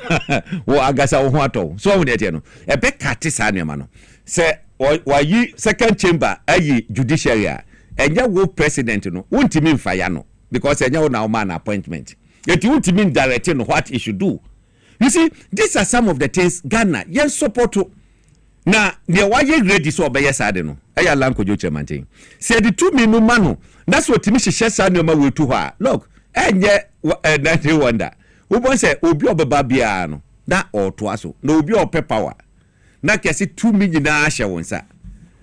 wo agasa wo ho ato so wo de no e be kate sa nema no se wayi second chamber ayi judiciary enya wo president no wontimi mfa ya no because enya wo na wo man appointment yet wontimi direct no what he should do. You see, these are some of the things Ghana yen support na ne waye ready so obeye sade no eya lanko jo chairman say the 2 million manu that's what timi hye sa noma we tu ha look enye na wonder we bon say obi obeba bia no na oto aso na obi ope power na kesi 2 million na ahye wonsa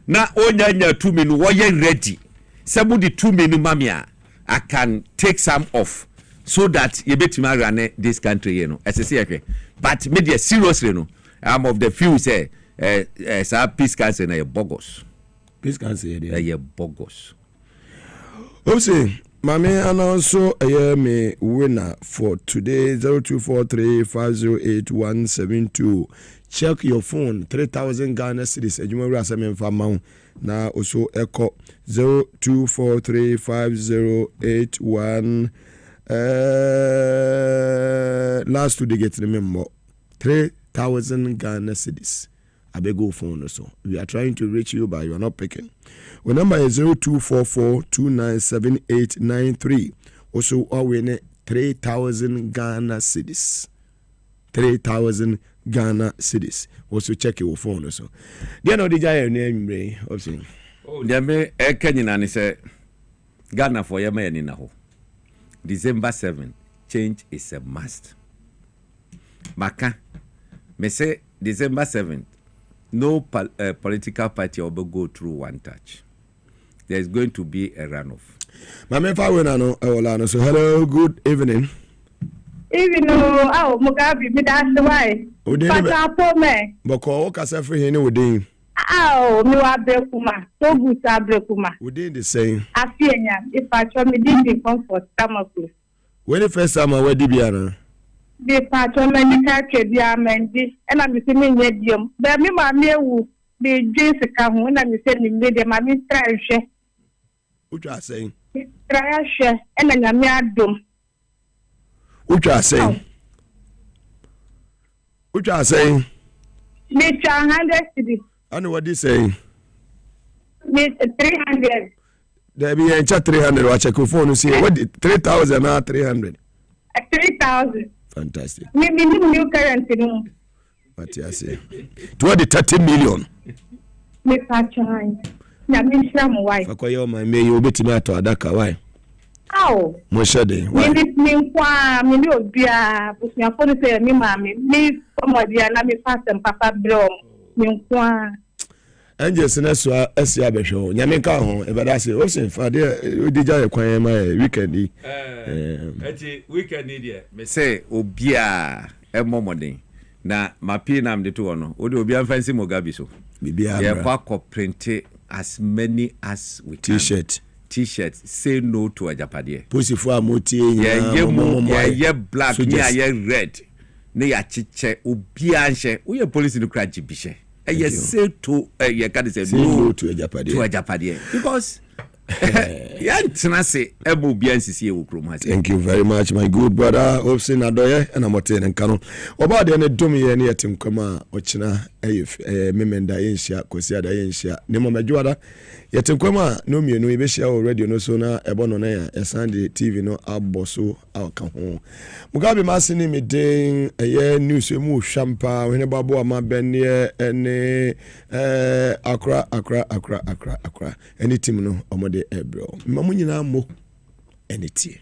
na onyanya 2 million wo ye ready somebody 2 million mamia I can take some off so that you betimi run this country you know SSC but media seriously no I'm of the few say peace council na bogus. Peace council ya bogus. Obse, mame announce me winner for today 0243508172. Check your phone 3000 Ghana cedis. Ejuma wi asem mfa ma na also echo 02435081 last 2 digits remember 3000 Ghana cedis. I beg go phone so. We are trying to reach you, but you are not picking. Our number is 0244297893. Also, our winner 3,000 Ghana cedis. 3,000 Ghana cedis. Also, check your phone so. They know the giant name, Ray. Oh, they may Kenyan say Ghana for your man in a hole. December 7th, change is a must. Maka, me say December 7th. No political party will go through one touch. There is going to be a runoff. Mama, so hello, good evening. Evening, oh, Mugabe, me that's why. Boko, kasa free here within. Oh, me wa brekuma. So good, brekuma. Within the same. Afienya, if I try me didn't comfort stomach. When the first time I went to Biana. The patron medical care mendi and I'm missing medium. But me mammy who the drinks come when I'm sending medium. I'm in trash. What you are saying? Trash and then I'm dum. What you are saying? What you are saying? Me 100 cedis. I know what you saying. Me 300. There be a chat 300. Watch your phone. See what 3,000 or 300. 3,000. Fantastic. Maybe new currency. What you say? To the 30 million. Me patron. Na me sham why. For your my may you bet me to adaka why? How? Moshade. Me kwa me obia busia for say me mama me somebody na me pass and papa bro. Me kwa. Angels na so asia behwo. Nyame ka ho e bada se o sin fa de odija ye kwan ma weekend yi. Eti weekend yi de me say obia emomoden na mapi na mde to no odi obia fancy Mugabe so. Bibia ye kwa print as many as we can. T-shirt say no to Agyapa. Pusifo amotie ye black ye red. Ne ya chiche obia nche. Uye police no kra jibishe. Say to you can say no to Agyapa because thank you very much, my good brother. Obsin Adoye and Amote and Kano. About the Domi and Yatim Kama, Ochina, Memenda Insia, Kosiada Insia, Nemo Majuada, Yatim Kama, no me, no Ibesha already, no sooner, a bononea, a Sunday TV, no Aboso, our Kahon. Mugabe Maase me ding a year news, we move Shampa, when a babu ama benye, and Accra, any team no, Omode Ebro. Mamunina mo, anything.